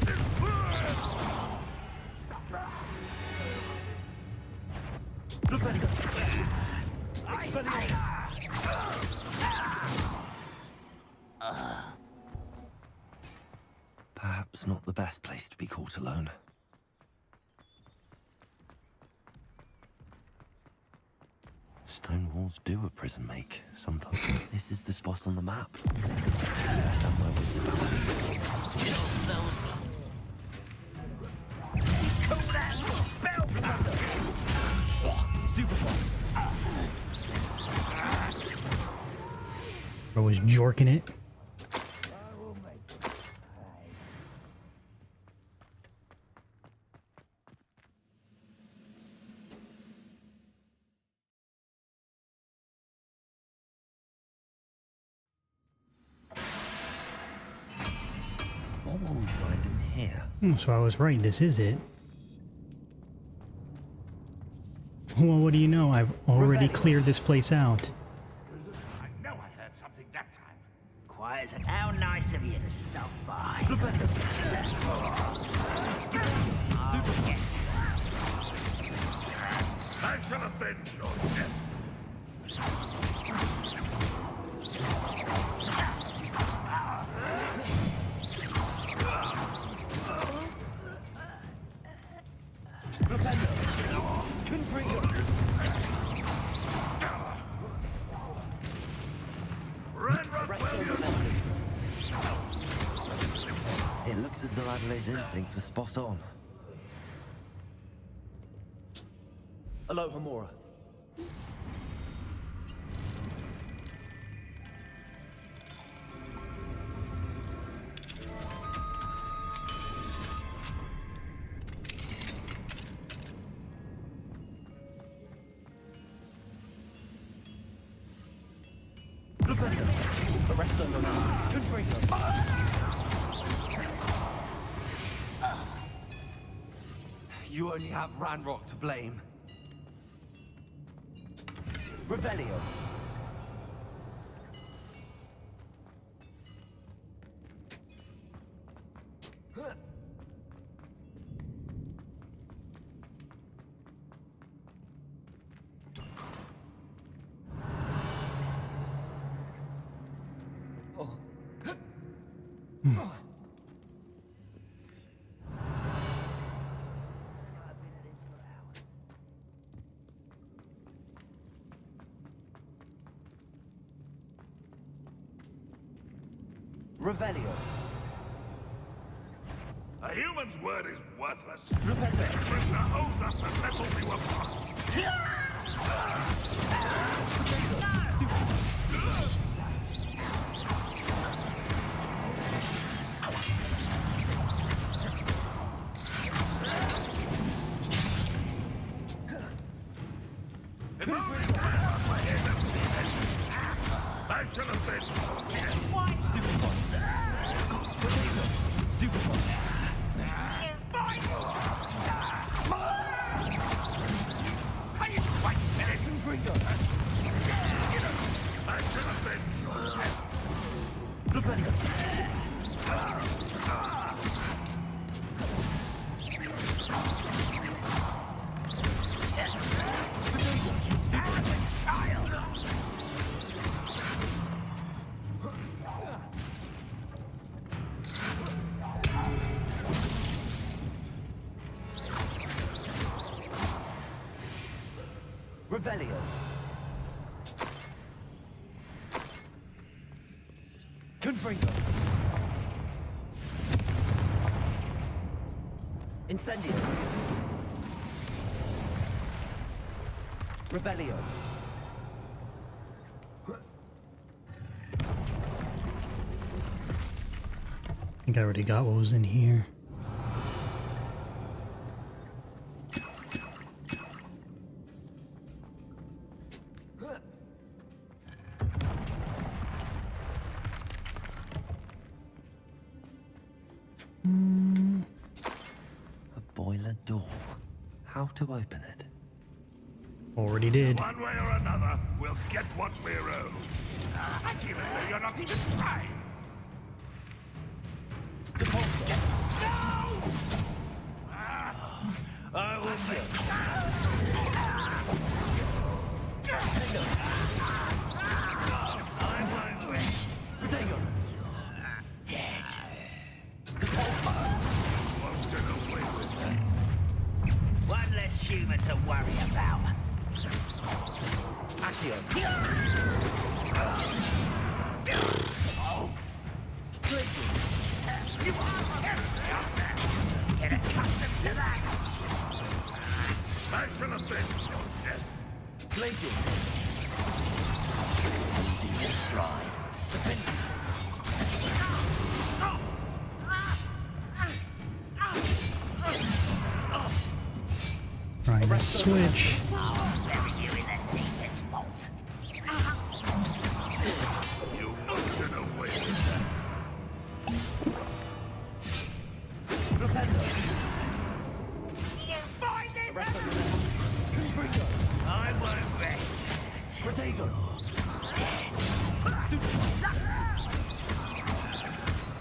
Propello. Expelliarmus. Perhaps not the best place to be caught alone. Stone walls do a prison make, sometimes. This is the spot on the map. Somewhere with Bro was jorking it. What will we find in here? So I was right, this is it. Well, what do you know? I've already cleared this place out. I know I heard something that time. Quiet. How nice of you to stop by. I shall avenge your death. It looks as though Adelaide's instincts were spot on. Aloha Mora. Arresto momentum. Confringo. You only have Ranrock to blame. Revelio. Revelio. A human's word is worthless. The prisoner owes us the metal we were promised. I shall have been. What? Stupid one. Stupid one. Are you quite finished, Gringo? I shall have been. Flipendo. Revelio. Confringo. Incendio. Revelio. I think I already got what was in here. A boiler door. How to open it? Already did. One way or another, we'll get what we're owed. I feel as though you're not even trying. The pulsar. I will make. I won't wait. Potato. Dead. The pulsar. Won't get away with that. One less human to worry about. Accio. You are terribly up there. Get accustomed to that. I shall have been your death. Glaciers. Losing your stride. Defenses. Right, let's switch. Bury you in the deepest vault. You won't get away with that. Propello. You find this? Confringo. I won't rest. Protego.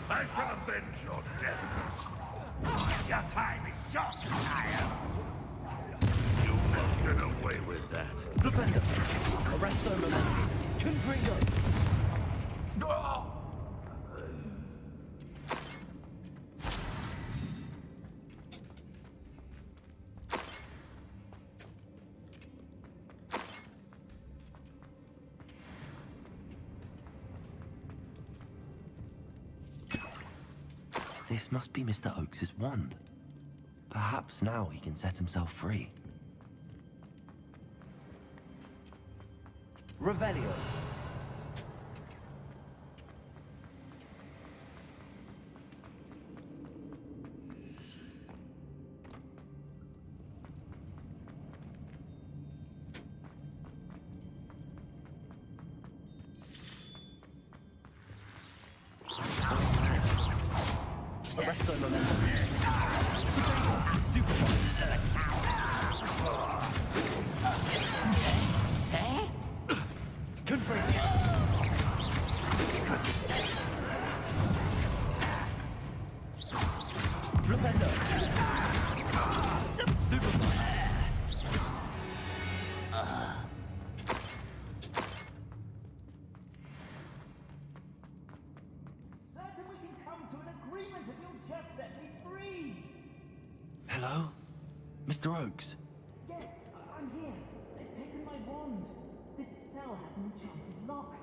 I shall avenge your death. Your time is short, Kyle. You won't get away with that. Flipendo. Arresto momentum. Confringo. This must be Mr. Oakes' wand. Perhaps now he can set himself free. Revelio. Arresto momentum. Stupid one. Confirm. Flipendo. Stupid one. Certain we can come to an agreement if you'll just set me free. Hello? Mr. Oakes? Yes, I'm here. They've taken my wand. This cell has an enchanted lock.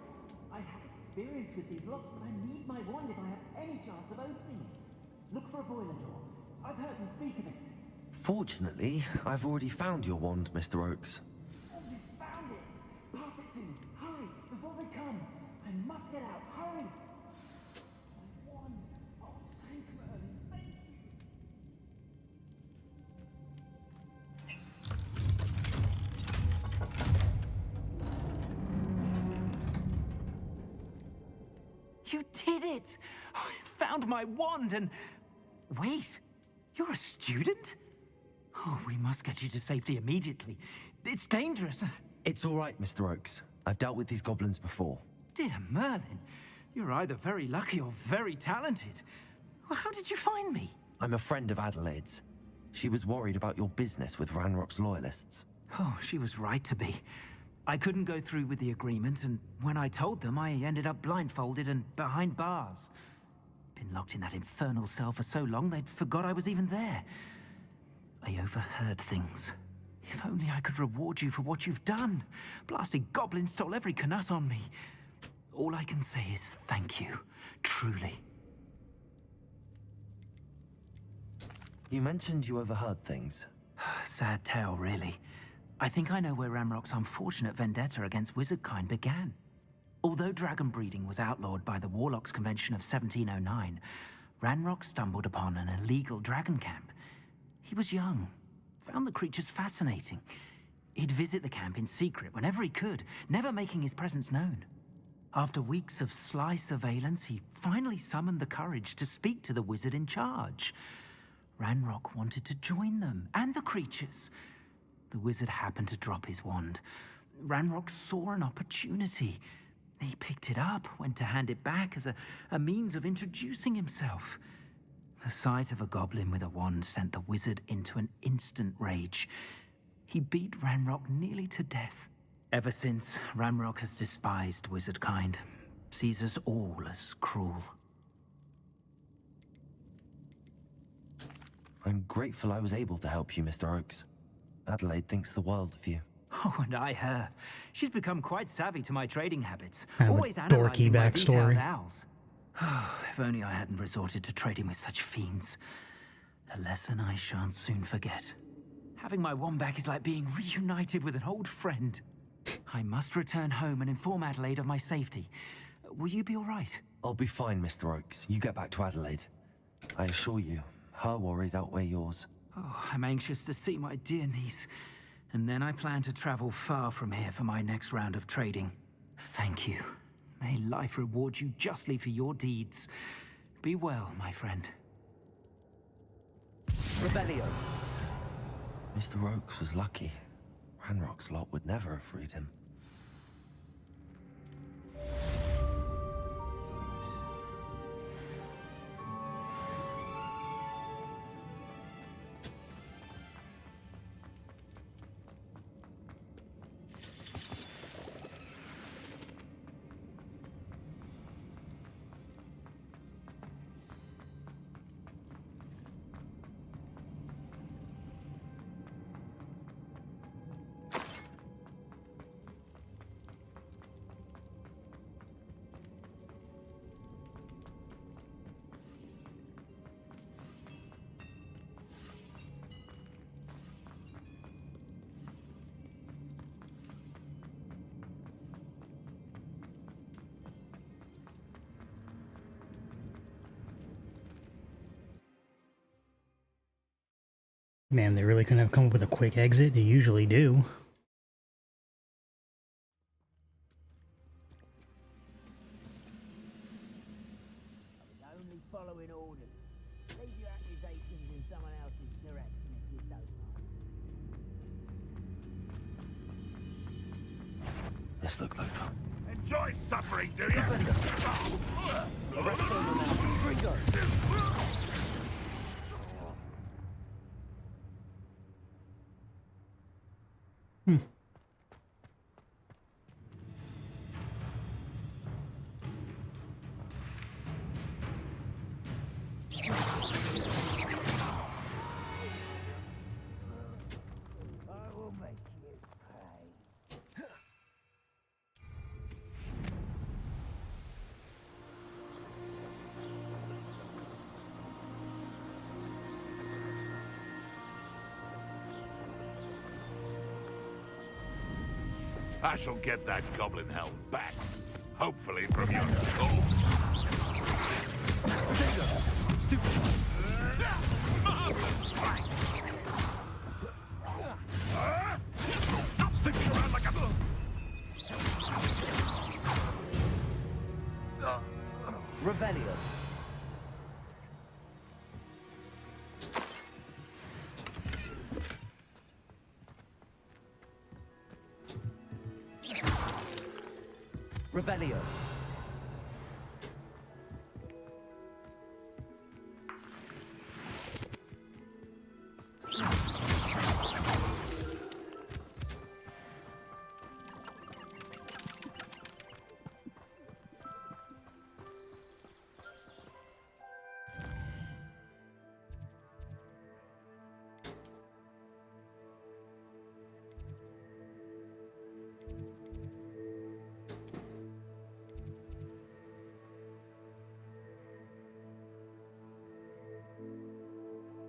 I have experience with these locks, but I need my wand if I have any chance of opening it. Look for a boiler door. I've heard them speak of it. Fortunately, I've already found your wand, Mr. Oakes. Oh, you found it! Pass it to me. Hurry, before they come. I must get out. Hurry! My wand. Oh, thank Merlin. Thank you. You did it! I found my wand and... Wait, you're a student? Oh, we must get you to safety immediately. It's dangerous. It's all right, Mr. Oakes. I've dealt with these goblins before. Dear Merlin, you're either very lucky or very talented. Well, how did you find me? I'm a friend of Adelaide's. She was worried about your business with Ranrock's loyalists. Oh, she was right to be. I couldn't go through with the agreement, and when I told them, I ended up blindfolded and behind bars. Been locked in that infernal cell for so long, they'd forgot I was even there. I overheard things. If only I could reward you for what you've done. Blasted goblins stole every Knut on me. All I can say is thank you, truly. You mentioned you overheard things. Sad tale, really. I think I know where Ranrock's unfortunate vendetta against wizardkind began. Although dragon breeding was outlawed by the Warlocks Convention of 1709, Ranrock stumbled upon an illegal dragon camp. He was young, found the creatures fascinating. He'd visit the camp in secret whenever he could, never making his presence known. After weeks of sly surveillance, he finally summoned the courage to speak to the wizard in charge. Ranrock wanted to join them, and the creatures. The wizard happened to drop his wand. Ranrock saw an opportunity. He picked it up, went to hand it back as a means of introducing himself. The sight of a goblin with a wand sent the wizard into an instant rage. He beat Ranrock nearly to death. Ever since, Ranrock has despised wizardkind, sees us all as cruel. I'm grateful I was able to help you, Mr. Oakes. Adelaide thinks the world of you. Oh, and I her. She's become quite savvy to my trading habits. Kind of a Always dorky analyzing my backstory. detailed owls. If only I hadn't resorted to trading with such fiends. A lesson I shan't soon forget. Having my wand back is like being reunited with an old friend. I must return home and inform Adelaide of my safety. Will you be all right? I'll be fine, Mr. Oakes. You get back to Adelaide. I assure you, her worries outweigh yours. Oh, I'm anxious to see my dear niece. And then I plan to travel far from here for my next round of trading. Thank you. May life reward you justly for your deeds. Be well, my friend. Rebellion. Mr. Oakes was lucky. Ranrock's lot would never have freed him. Man, they really couldn't have come up with a quick exit. They usually do. Only following orders. Leave your accusations in someone else's direction if you don't mind. This looks like trouble. Enjoy suffering, do you? I will make you pay. I shall get that goblin helm back. Hopefully from your corpse. Stick around like a... Revelio. Revelio.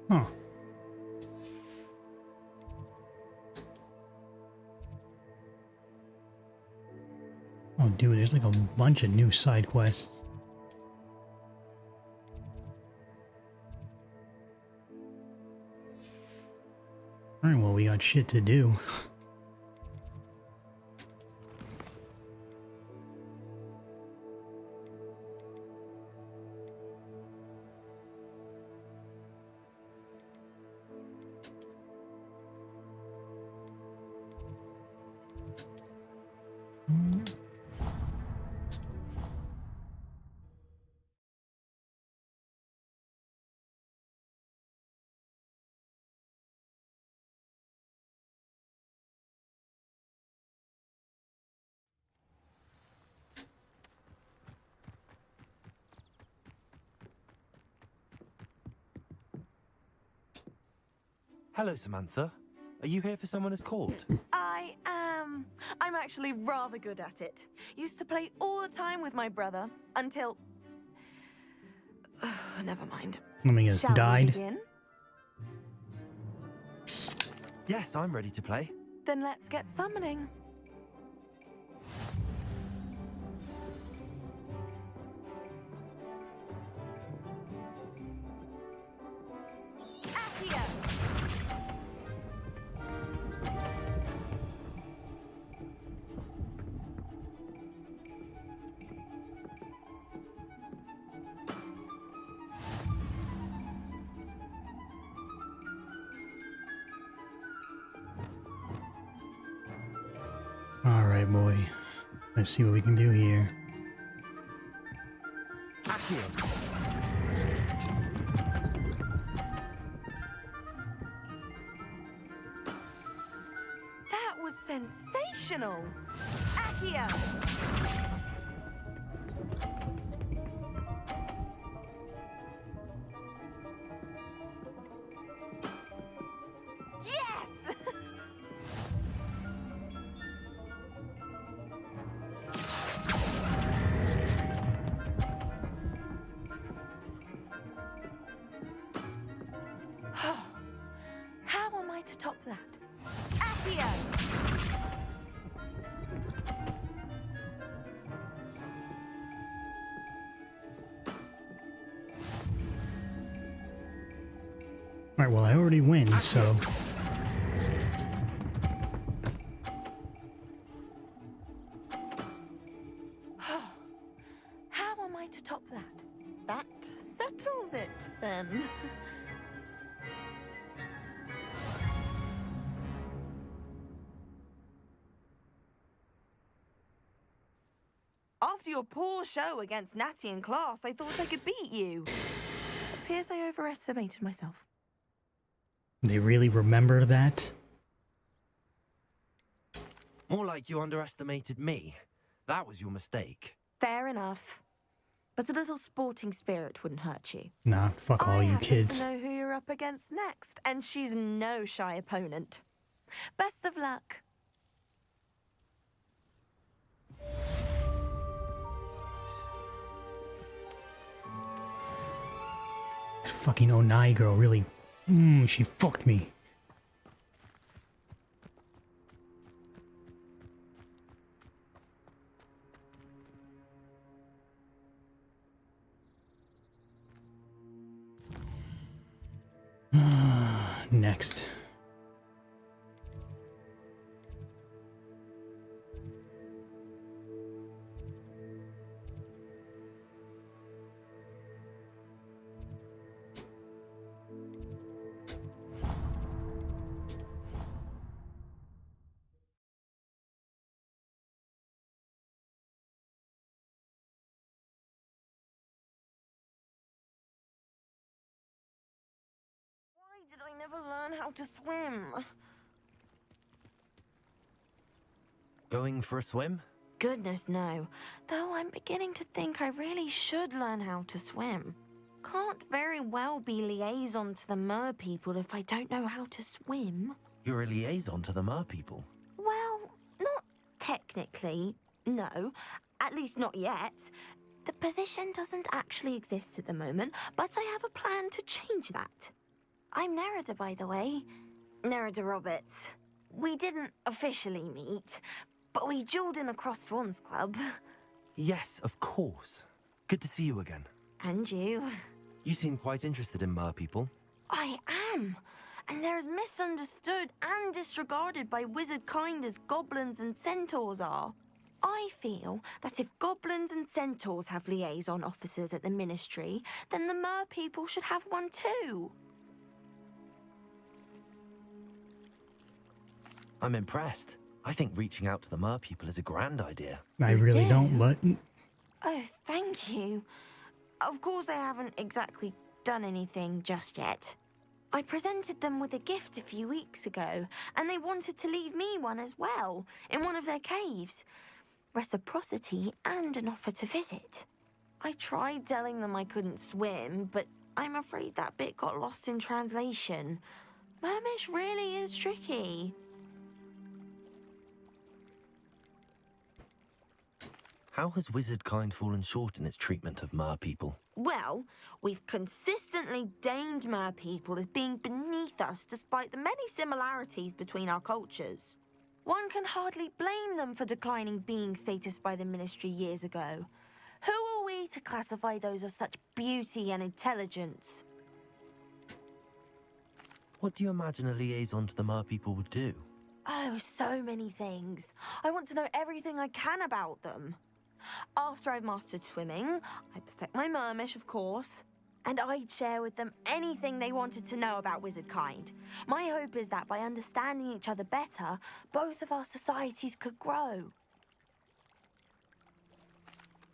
Huh. Oh, dude, there's like a bunch of new side quests. Alright, well, we got shit to do. Hello, Samantha. Are you here for someone as called? I am. I'm actually rather good at it. Used to play all the time with my brother until... never mind. Let me guess, Shall died? we begin? Yes, I'm ready to play. Then let's get summoning. Accio! Alright, boy. Let's see what we can do here. That was sensational! Accio! Yes! How am I to top that? Accio! Alright, well, I already win, so... How am I to top that? That settles it, then. After your poor show against Natty in class, I thought I could beat you. Appears I overestimated myself. They really remember that? More like you underestimated me. That was your mistake. Fair enough. But a little sporting spirit wouldn't hurt you. Nah, fuck all you I kids. happen to know who you're up against next, and she's no shy opponent. Best of luck. That fucking Onai girl really... she fucked me. Next. never learn how to swim. Going for a swim? Goodness, no. Though I'm beginning to think I really should learn how to swim. Can't very well be liaison to the mer people if I don't know how to swim. You're a liaison to the mer people. Well, not technically, no. At least not yet. The position doesn't actually exist at the moment, but I have a plan to change that. I'm Nerida, by the way. Nerida Roberts. We didn't officially meet, but we dueled in the Crossed Swans Club. Yes, of course. Good to see you again. And you. You seem quite interested in mer people. I am. And they're as misunderstood and disregarded by wizard kind as goblins and centaurs are. I feel that if goblins and centaurs have liaison officers at the Ministry, then the mer people should have one too. I'm impressed. I think reaching out to the mer people is a grand idea. I really don't, but... Oh, thank you. Of course I haven't exactly done anything just yet. I presented them with a gift a few weeks ago, and they wanted to leave me one as well, in one of their caves. Reciprocity and an offer to visit. I tried telling them I couldn't swim, but I'm afraid that bit got lost in translation. Mermish really is tricky. How has wizard kind fallen short in its treatment of mer people? Well, we've consistently deigned mer people as being beneath us despite the many similarities between our cultures. One can hardly blame them for declining being status by the Ministry years ago. Who are we to classify those of such beauty and intelligence? What do you imagine a liaison to the mer people would do? Oh, so many things. I want to know everything I can about them. After I've mastered swimming, I perfect my mermish, of course, and I'd share with them anything they wanted to know about wizard kind. My hope is that by understanding each other better, both of our societies could grow.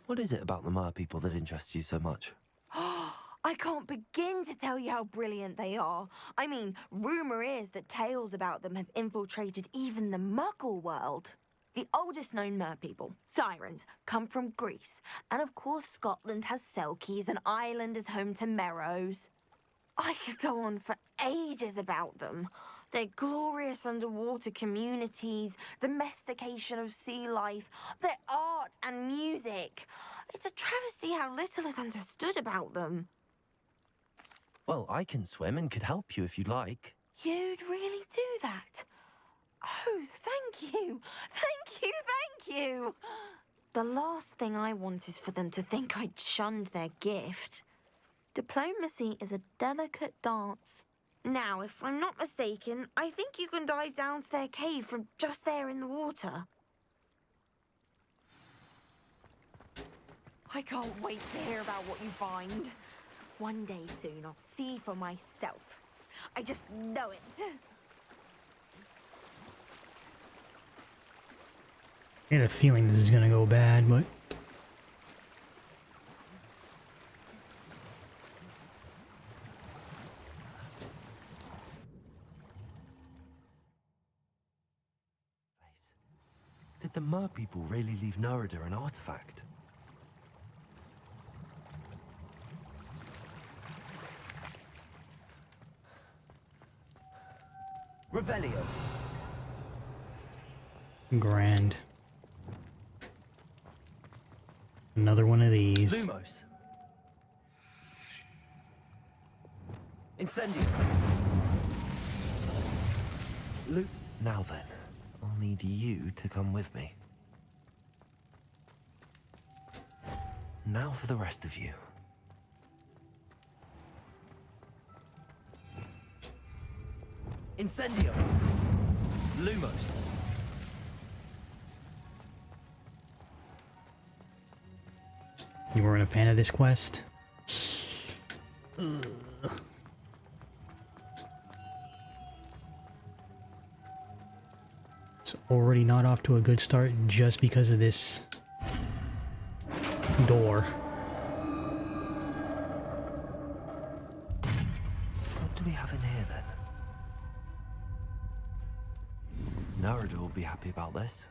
What is it about the mer people that interests you so much? I can't begin to tell you how brilliant they are. I mean, rumour is that tales about them have infiltrated even the Muggle world. The oldest known mer people, sirens, come from Greece. And of course Scotland has Selkies and Ireland is home to Merrows. I could go on for ages about them. Their glorious underwater communities, domestication of sea life, their art and music. It's a travesty how little is understood about them. Well, I can swim and could help you if you'd like. You'd really do that? Oh, thank you. Thank you, thank you. The last thing I want is for them to think I'd shunned their gift. Diplomacy is a delicate dance. Now, if I'm not mistaken, I think you can dive down to their cave from just there in the water. I can't wait to hear about what you find. One day soon, I'll see for myself. I just know it. I had a feeling this is gonna go bad, but... Did the mer people really leave Nerida an artifact? Revelio. Grand. Another one of these. Lumos. Incendio. Now then, I'll need you to come with me. Now for the rest of you. Incendio. Lumos. You weren't a fan of this quest? Ugh. It's already not off to a good start just because of this door. What do we have in here then? Nerida will be happy about this.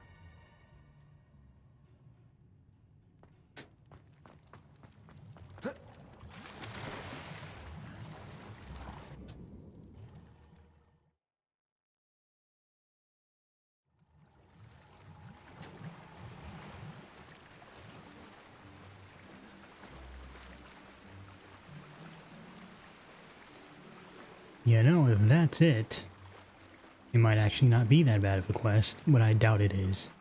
You know, if that's it, it might actually not be that bad of a quest, but I doubt it is.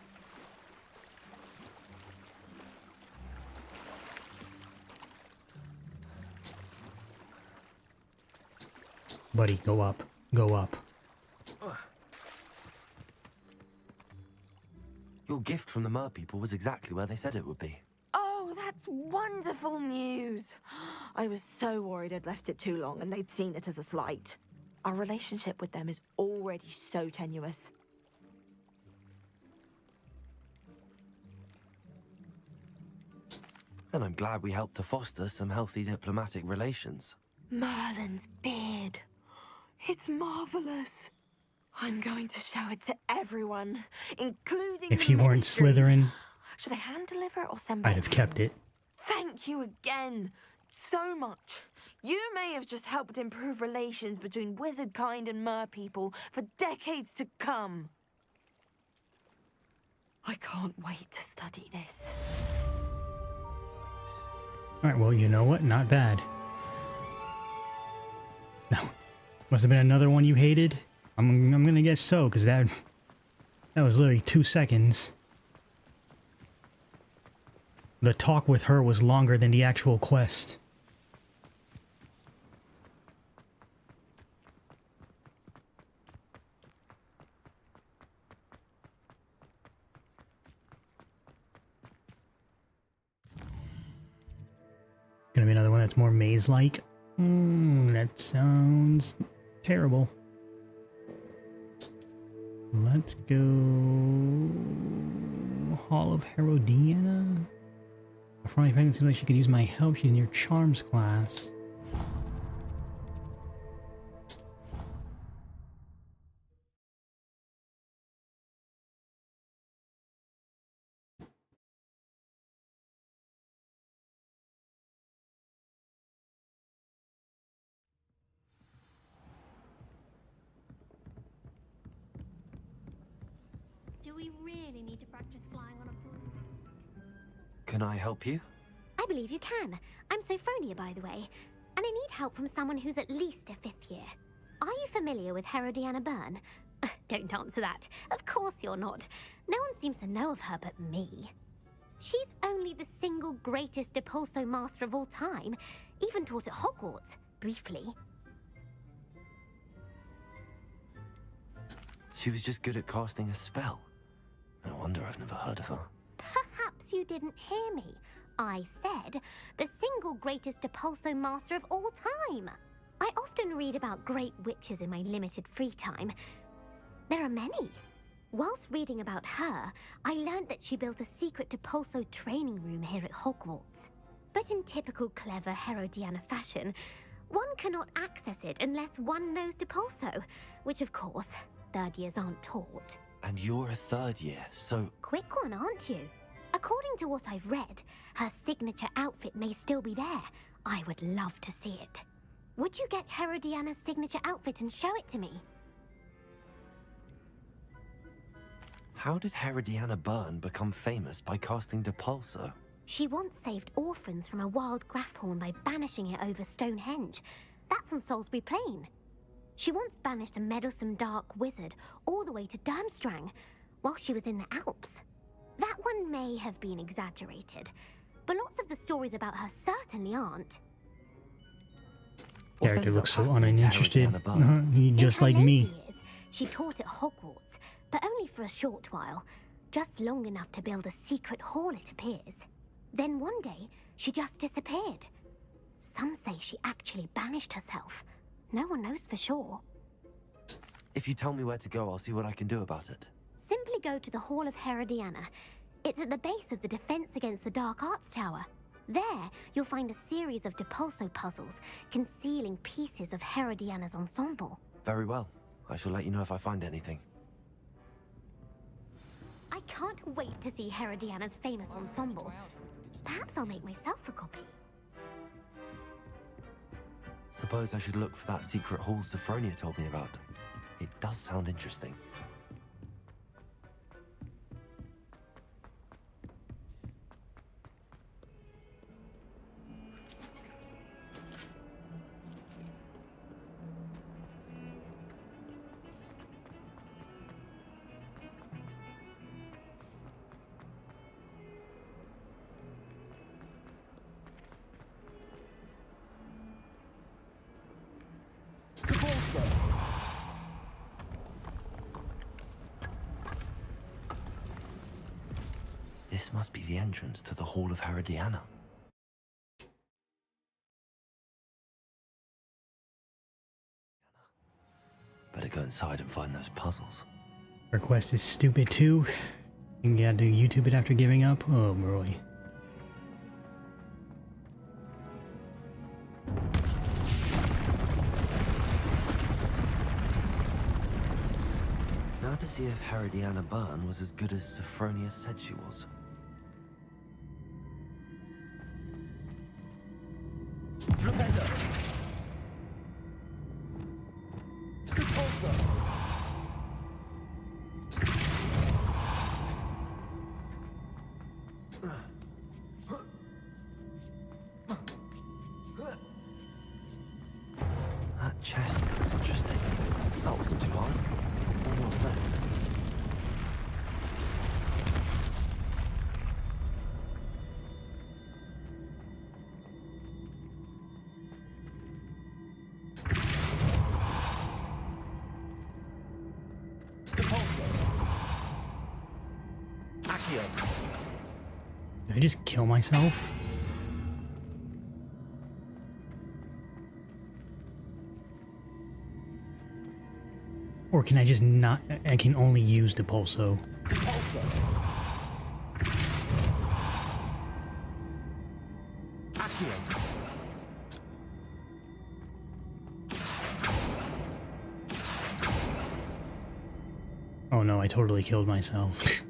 Buddy, go up. Go up. Your gift from the Mer people was exactly where they said it would be. Oh, that's wonderful news. I was so worried I'd left it too long and they'd seen it as a slight. Our relationship with them is already so tenuous. And I'm glad we helped to foster some healthy diplomatic relations. Merlin's beard. It's marvelous. I'm going to show it to everyone, including If the she weren't Ministry. Slytherin, Should I hand deliver it or send back? I'd have kept it. Thank you again so much. You may have just helped improve relations between wizard kind and mer people for decades to come. I can't wait to study this. Alright, well, you know what? Not bad. No. Must have been another one you hated? I'm gonna guess so, because that was literally 2 seconds. The talk with her was longer than the actual quest. Gonna be another one that's more maze-like. That sounds terrible. Let's go... Hall of Herodiana? A friendly friend seems like she could use my help. She's in your charms class. Do we really need to practice flying on a broom? Can I help you? I believe you can. I'm Sophronia, by the way, and I need help from someone who's at least a 5th year. Are you familiar with Herodiana Byrne? Don't answer that. Of course you're not. No one seems to know of her but me. She's only the single greatest Depulso master of all time. Even taught at Hogwarts, briefly. She was just good at casting a spell. No wonder I've never heard of her. Perhaps you didn't hear me. I said the single greatest Depulso master of all time. I often read about great witches in my limited free time. There are many. Whilst reading about her, I learned that she built a secret Depulso training room here at Hogwarts. But in typical clever Herodiana fashion, one cannot access it unless one knows Depulso, which of course, 3rd years aren't taught. And you're a 3rd year, so... Quick one, aren't you? According to what I've read, her signature outfit may still be there. I would love to see it. Would you get Herodiana's signature outfit and show it to me? How did Herodiana Byrne become famous by casting Depulso? She once saved orphans from a wild Graphhorn by banishing it over Stonehenge. That's on Salisbury Plain. She once banished a meddlesome dark wizard all the way to Durmstrang while she was in the Alps. That one may have been exaggerated, but lots of the stories about her certainly aren't. Character looks so uninterested. Just In her like me. later years, she taught at Hogwarts, but only for a short while. Just long enough to build a secret hall, it appears. Then one day, she just disappeared. Some say she actually banished herself. No one knows for sure. If you tell me where to go, I'll see what I can do about it. Simply go to the Hall of Herodiana. It's at the base of the Defense Against the Dark Arts Tower. There, you'll find a series of Depulso puzzles concealing pieces of Herodiana's ensemble. Very well. I shall let you know if I find anything. can't wait to see Herodiana's famous ensemble. Perhaps I'll make myself a copy. Suppose I should look for that secret hall Sophronia told me about. It does sound interesting. This must be the entrance to the Hall of Herodiana. Better go inside and find those puzzles. Request is stupid too. You gotta do YouTube it after giving up? Oh boy. Now to see if Herodiana Byrne was as good as Sophronia said she was. That chest looks interesting. That wasn't too hard. What's next? Did I just kill myself? Or can I just not? I can only use the pulso. Oh no, I totally killed myself.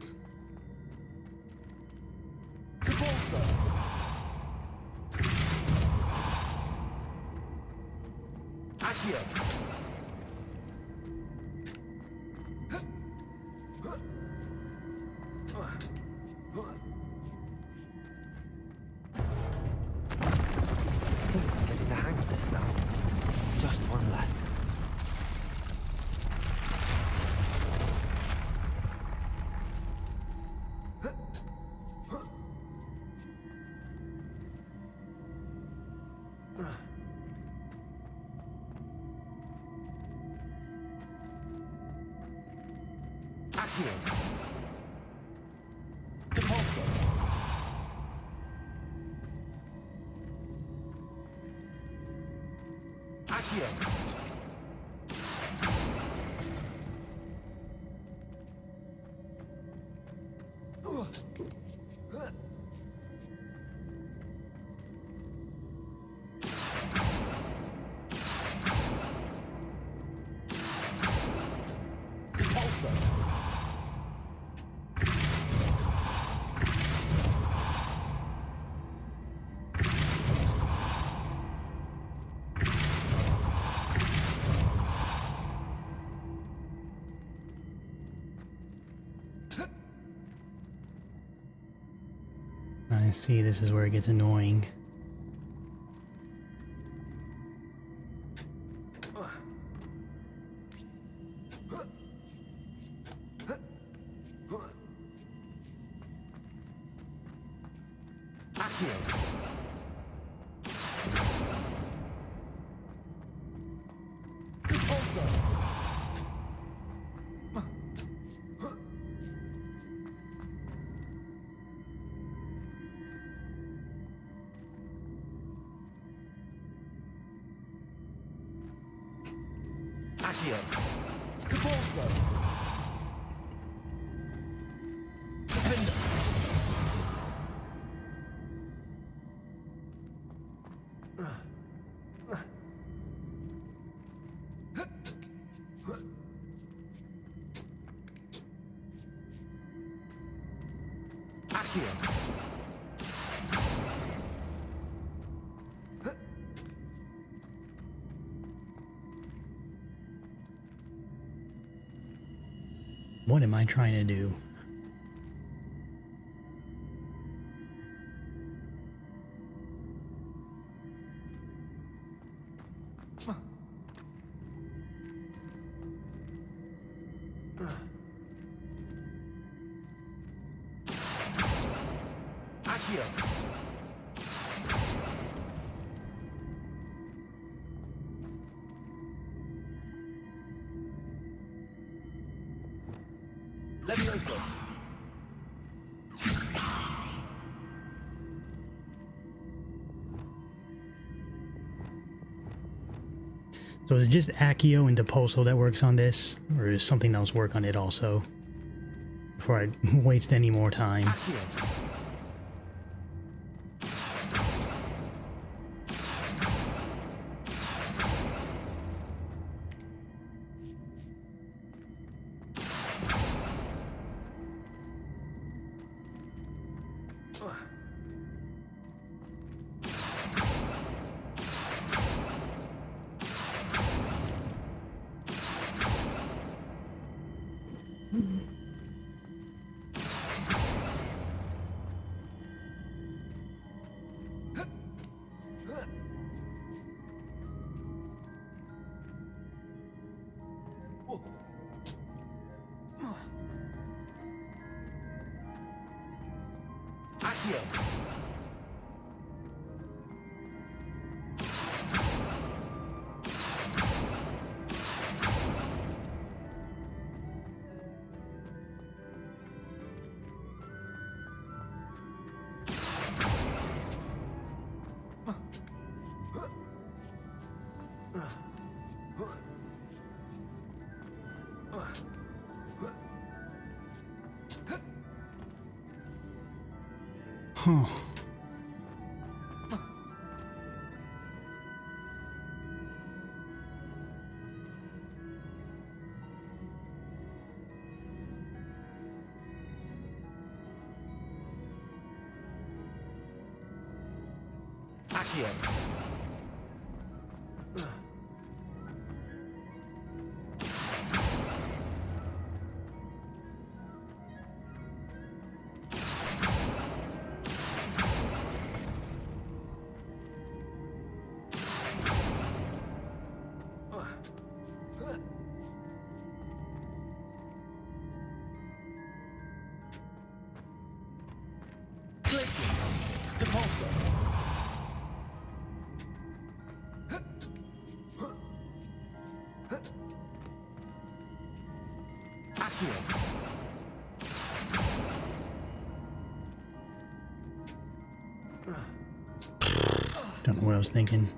Getting the hang of this now. Just one left. I see, this is where it gets annoying. What am I trying to do? Levioso. So is it just Accio and Depulso that works on this, or does something else work on it also? Before I waste any more time. Huh. Accio. Don't know what I was thinking.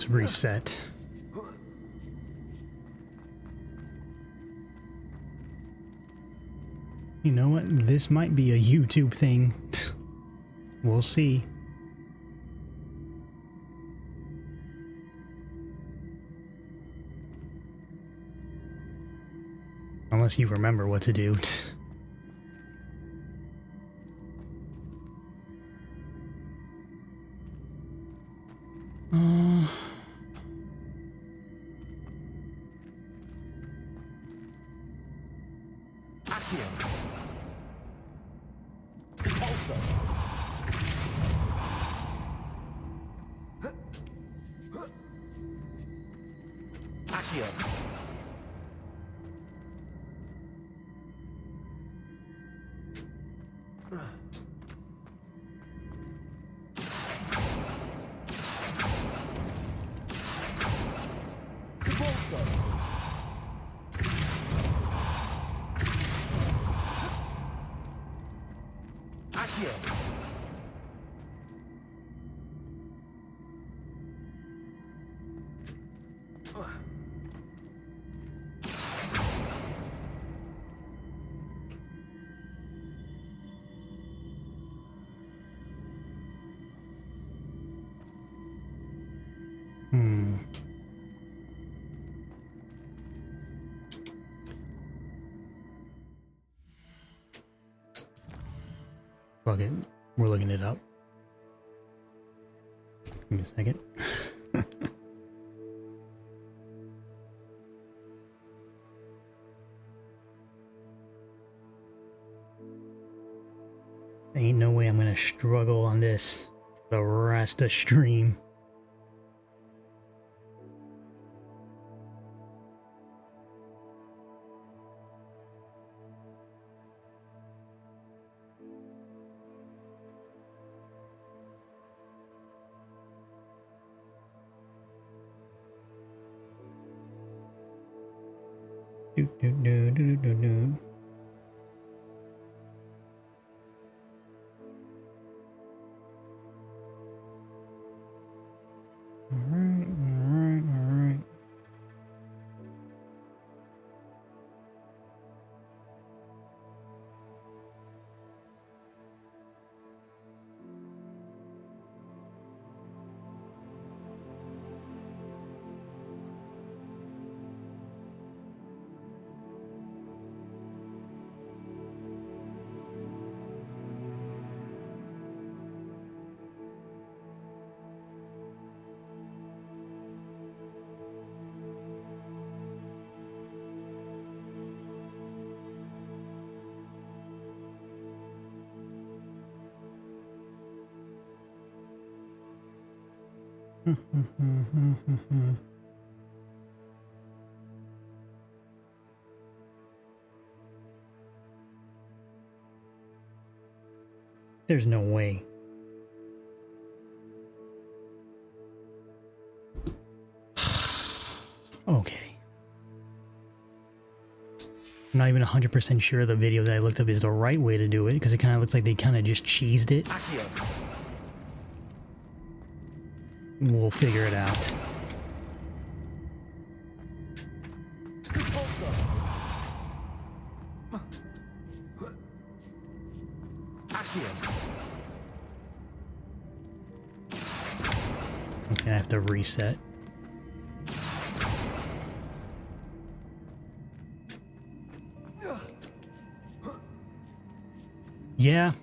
Let's reset. You know what? This might be a YouTube thing. We'll see. Unless you remember what to do. Fuck it. We're looking it up. Give me a second. Ain't no way I'm gonna struggle on this the rest of stream. Do, do, do, do, do, do. Alright, alright, alright. There's no way. Okay. I'm not even 100% sure the video that I looked up is the right way to do it, because it kind of looks like they kind of just cheesed it. We'll figure it out. Okay, I have to reset. Yeah.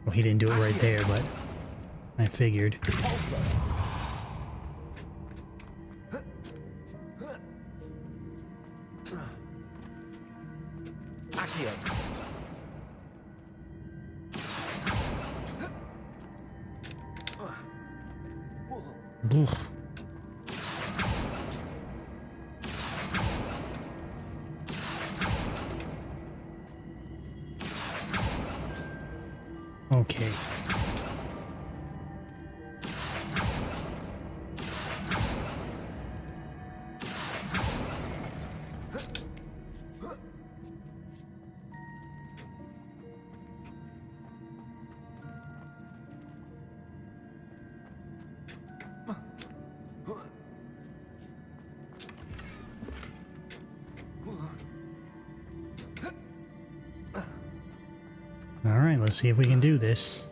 Well, he didn't do it right there, but I figured. Oof. Okay. Alright, let's see if we can do this.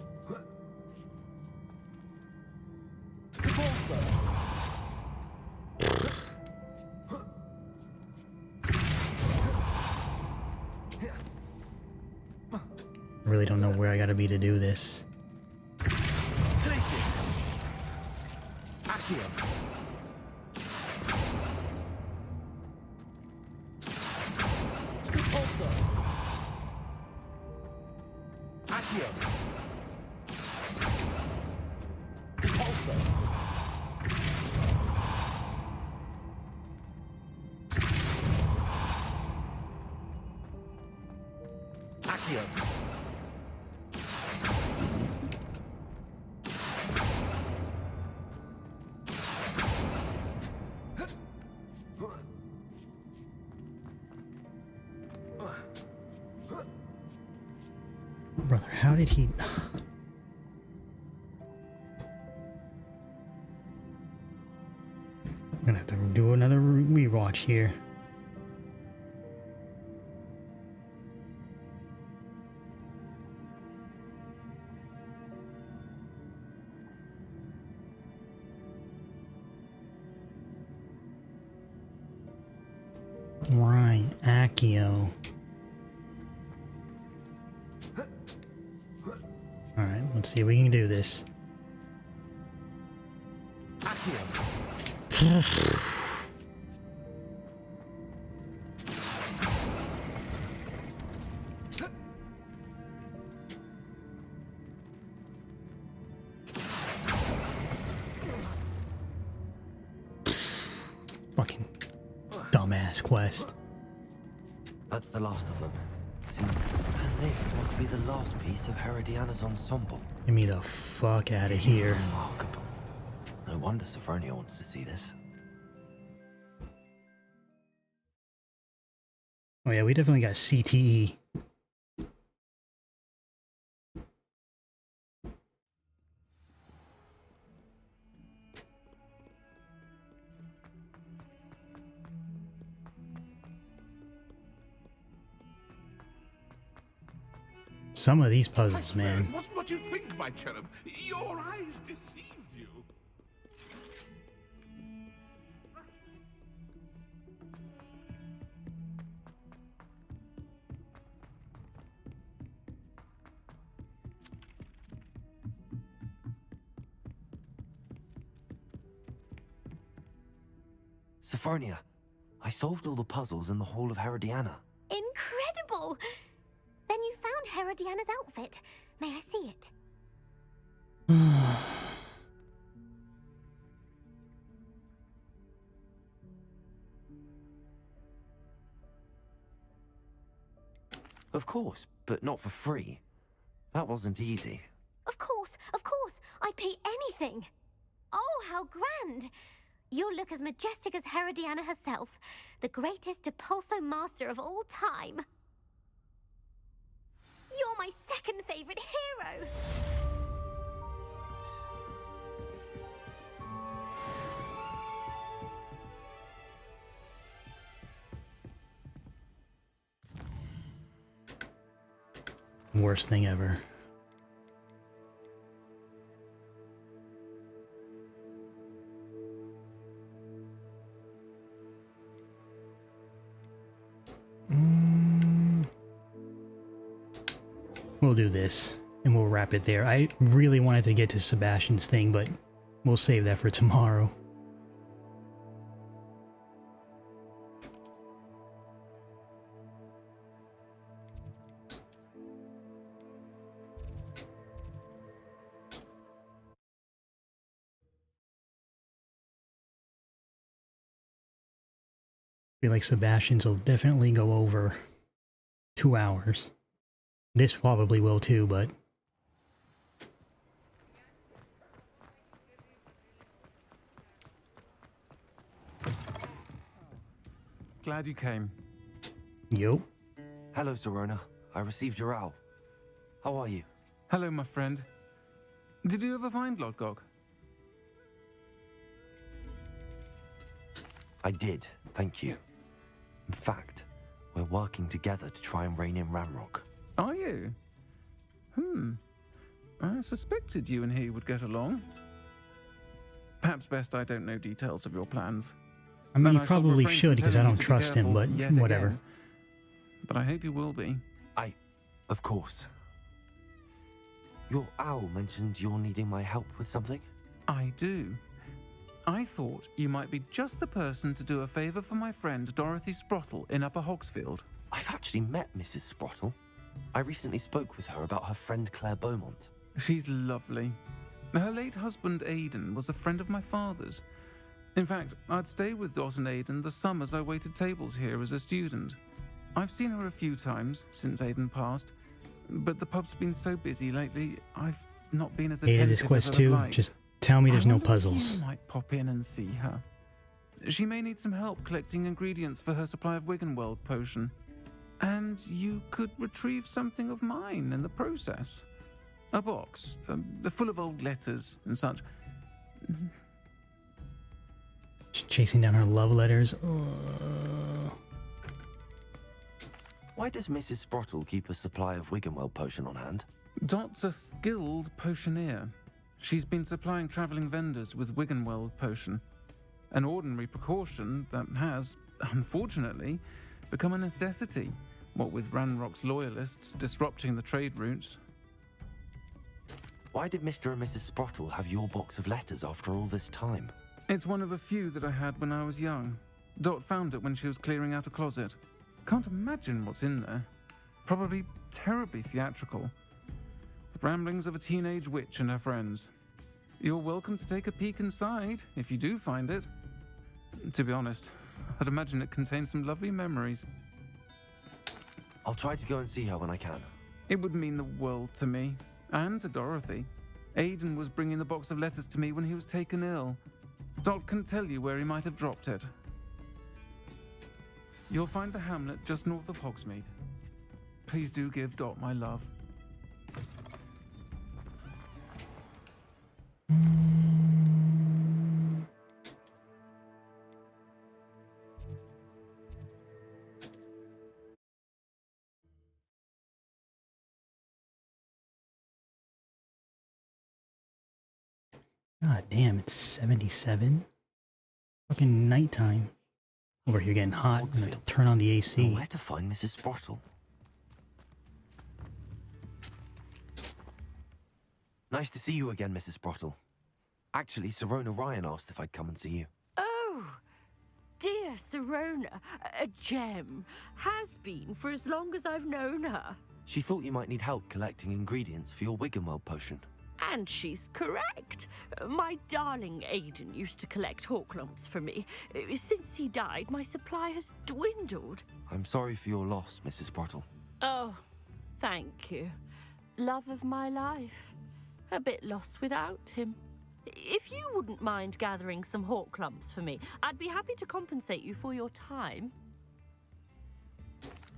I really don't know where I gotta be to do this. Brother, how did he... I'm gonna have to do another rewatch here. Right, Accio. Alright, let's see if we can do this. Fucking dumbass quest. That's the last of them. See, and this must be the last piece of Herodiana's ensemble. Get me the fuck out of here. Remarkable. No wonder Sophronia wants to see this. Oh yeah, we definitely got CTE. Some of these puzzles, man. It wasn't what you think, my cherub. Your eyes deceived you. Sophronia, I solved all the puzzles in the Hall of Herodiana. Incredible! Then you found Herodiana's outfit. May I see it? Of course, but not for free. That wasn't easy. Of course, I'd pay anything. Oh, how grand! You'll look as majestic as Herodiana herself, the greatest Depulso master of all time. You're my second favorite hero! Worst thing ever. We'll do this, and we'll wrap it there. I really wanted to get to Sebastian's thing, but we'll save that for tomorrow. I feel like Sebastian's will definitely go over 2 hours. This probably will too, but... Glad you came. Yo. Hello, Sirona. I received your owl. How are you? Hello, my friend. Did you ever find Lodgok? I did, thank you. In fact, we're working together to try and rein in Ramrock. Are you? I suspected you and he would get along. Perhaps best I don't know details of your plans. I mean, And you shall probably refrain should from because I telling you don't to be trust him, careful but yet whatever. again. But I hope you will be. Of course. Your owl mentioned you're needing my help with something? I do. I thought you might be just the person to do a favour for my friend Dorothy Sprottle in Upper Hogsfield. I've actually met Mrs. Sprottle. I recently spoke with her about her friend Claire Beaumont. She's lovely. Her late husband Aidan was a friend of my father's. In fact, I'd stay with Dot and Aidan the summers I waited tables here as a student. I've seen her a few times since Aidan passed, but the pub's been so busy lately, I've not been as attentive Hated this quest as I'd too. have liked. Just tell me there's I no wonder if puzzles. You might pop in and see her. She may need some help collecting ingredients for her supply of Wiggenweld potion. And you could retrieve something of mine in the process. A box, full of old letters and such. Just chasing down her love letters. Why does Mrs. Sprottle keep a supply of Wiggenweld potion on hand? Dot's a skilled potioneer. She's been supplying travelling vendors with Wiggenweld potion. An ordinary precaution that has, unfortunately, become a necessity, what with Ranrock's loyalists disrupting the trade routes. Why did Mr. and Mrs. Sprottle have your box of letters after all this time? It's one of a few that I had when I was young. Dot found it when she was clearing out a closet. Can't imagine what's in there. Probably terribly theatrical. The ramblings of a teenage witch and her friends. You're welcome to take a peek inside, if you do find it. To be honest, I'd imagine it contains some lovely memories. I'll try to go and see her when I can. It would mean the world to me, and to Dorothy. Aidan was bringing the box of letters to me when he was taken ill. Dot can tell you where he might have dropped it. You'll find the hamlet just north of Hogsmeade. Please do give Dot my love. God damn, it's 77? Fucking nighttime. Over here getting hot. I'm gonna have to turn on the AC. Where to find Mrs. Sprottle? Nice to see you again, Mrs. Sprottle. Actually, Sirona Ryan asked if I'd come and see you. Oh, dear Sirona, a gem. Has been for as long as I've known her. She thought you might need help collecting ingredients for your Wiggenweld potion. And she's correct. My darling Aidan used to collect Horklumps for me. Since he died, my supply has dwindled. I'm sorry for your loss, Mrs. Sprottle. Oh, thank you. Love of my life. A bit lost without him. If you wouldn't mind gathering some Horklumps for me, I'd be happy to compensate you for your time.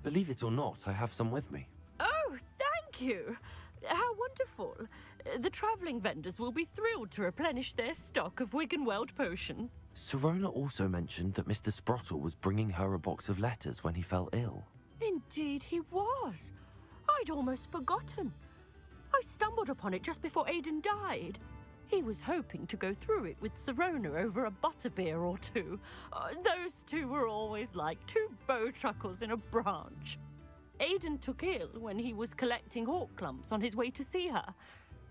Believe it or not, I have some with me. Oh, thank you. How wonderful. The travelling vendors will be thrilled to replenish their stock of Wiggenweld potion. Sirona also mentioned that Mr. Sprottle was bringing her a box of letters when he fell ill. Indeed he was. I'd almost forgotten. I stumbled upon it just before Aidan died. He was hoping to go through it with Sirona over a butterbeer or two. Those two were always like two bowtruckles in a branch. Aidan took ill when he was collecting Horklumps on his way to see her.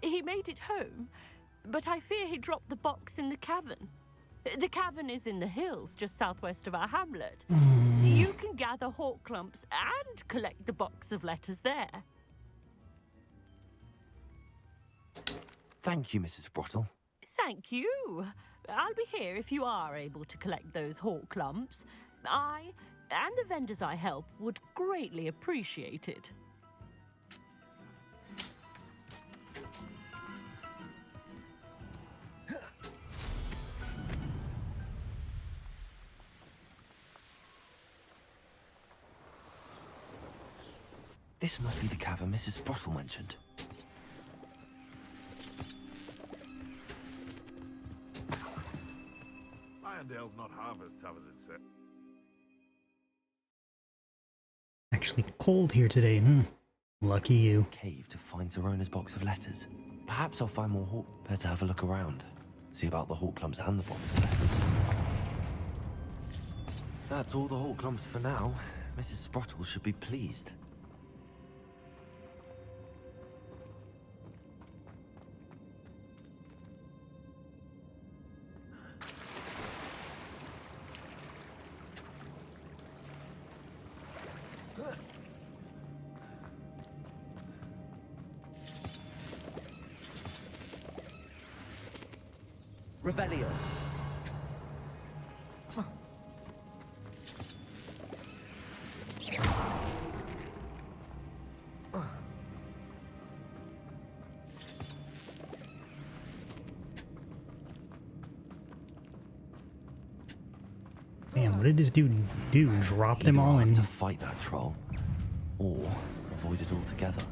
He made it home, but I fear he dropped the box in the cavern. The cavern is in the hills just southwest of our hamlet. You can gather Horklumps and collect the box of letters there. Thank you, Mrs. Sprottle. Thank you. I'll be here if you are able to collect those Horklumps. I and the vendors I help would greatly appreciate it. This must be the cavern Mrs. Sprottle mentioned. Irondale's not half as tough as it said. Actually cold here today, huh? Lucky you. Cave to find Zerona's box of letters. Perhaps I'll find more hawk. Better have a look around. See about the hawk clumps and the box of letters. That's all the hawk clumps for now. Mrs. Sprottle should be pleased. Revelio. Man, what did this dude do? Drop them Either all I'll have in? to fight that troll, or avoid it altogether.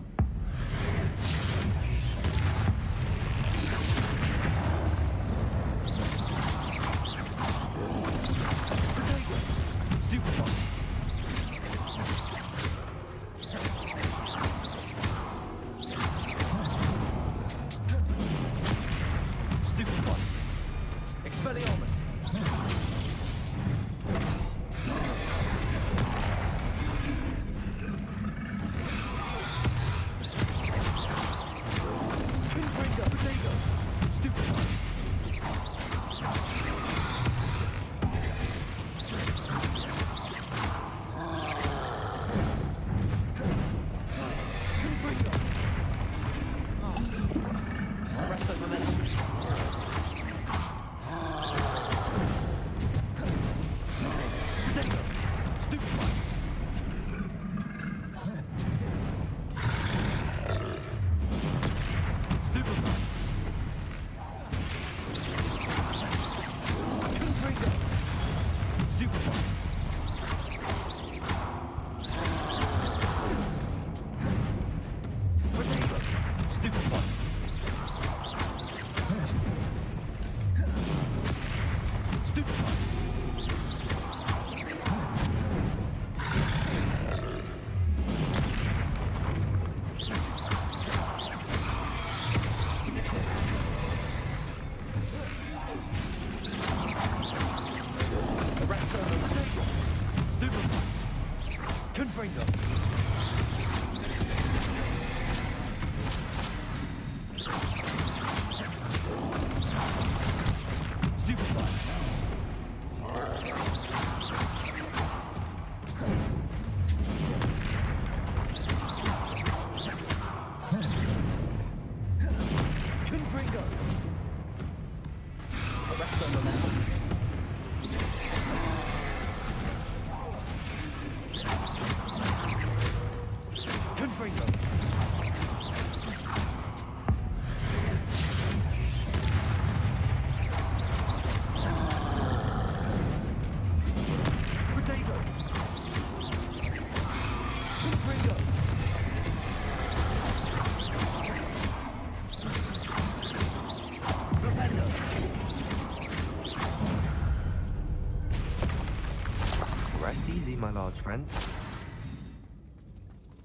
Rest easy, my large friend.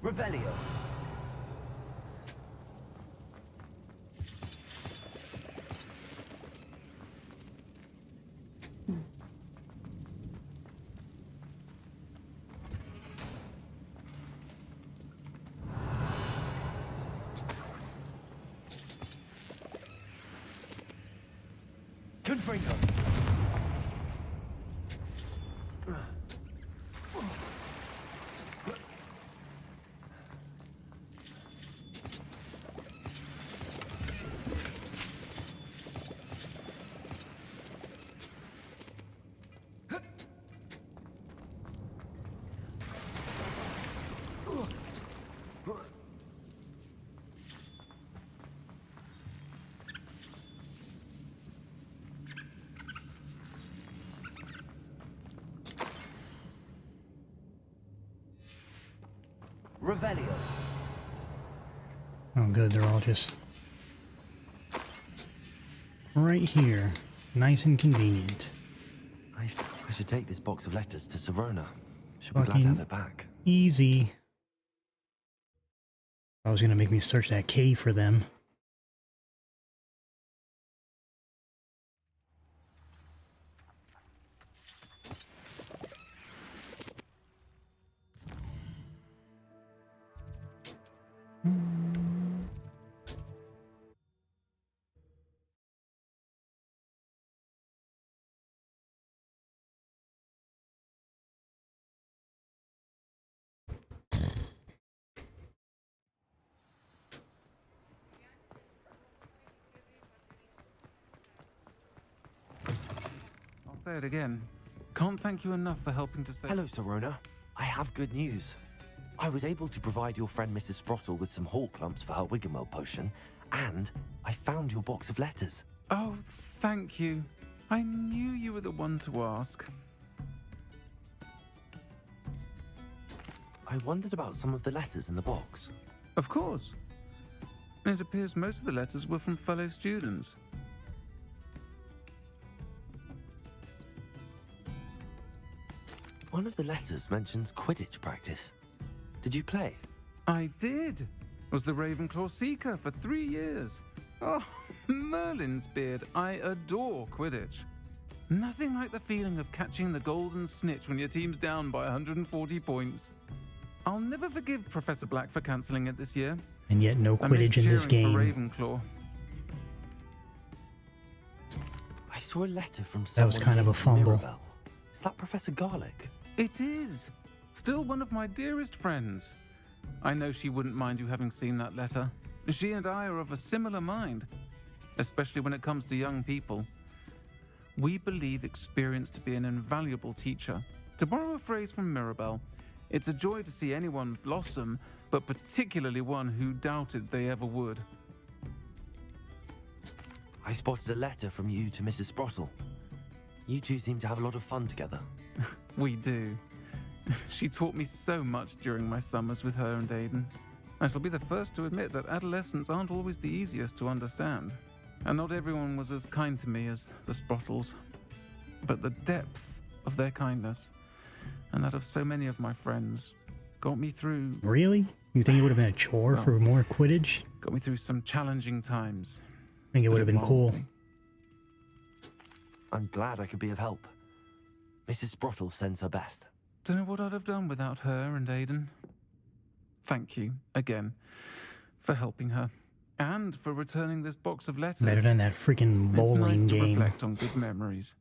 Revelio. Confringo. Revelio. Oh good, they're all just right here. Nice and convenient. I should take this box of letters to Serona. She'll be glad to have it back. Easy. I was gonna make me search that cave for them. I'll say it again. Can't thank you enough for helping to save... Hello, Serona. I have good news. I was able to provide your friend Mrs. Sprottle with some hawk lumps for her Wiggenweld potion, and I found your box of letters. Oh, thank you. I knew you were the one to ask. I wondered about some of the letters in the box. Of course. It appears most of the letters were from fellow students. One of the letters mentions Quidditch practice. Did you play? I did. Was the Ravenclaw Seeker for 3 years. Oh, Merlin's beard. I adore Quidditch. Nothing like the feeling of catching the golden snitch when your team's down by 140 points. I'll never forgive Professor Black for cancelling it this year. And yet no I miss Quidditch in this cheering game. for Ravenclaw. I saw a letter from That someone was kind of a named fumble. Mirabelle. Is that Professor Garlick? It is. Still one of my dearest friends. I know she wouldn't mind you having seen that letter. She and I are of a similar mind, especially when it comes to young people. We believe experience to be an invaluable teacher. To borrow a phrase from Mirabelle, it's a joy to see anyone blossom, but particularly one who doubted they ever would. I spotted a letter from you to Mrs. Sprottle. You two seem to have a lot of fun together. We do. She taught me so much during my summers with her and Aiden. I shall be the first to admit that adolescents aren't always the easiest to understand. And not everyone was as kind to me as the Sprottles. But the depth of their kindness, and that of so many of my friends, got me through... Really? You think it would have been a chore for more Quidditch? Got me through some challenging times. I think it would have been cool. I'm glad I could be of help. Mrs. Sprottle sends her best. Don't know what I'd have done without her and Aiden. Thank you, again, for helping her. And for returning this box of letters. Better than that freaking bowling it's nice to game. reflect on good memories.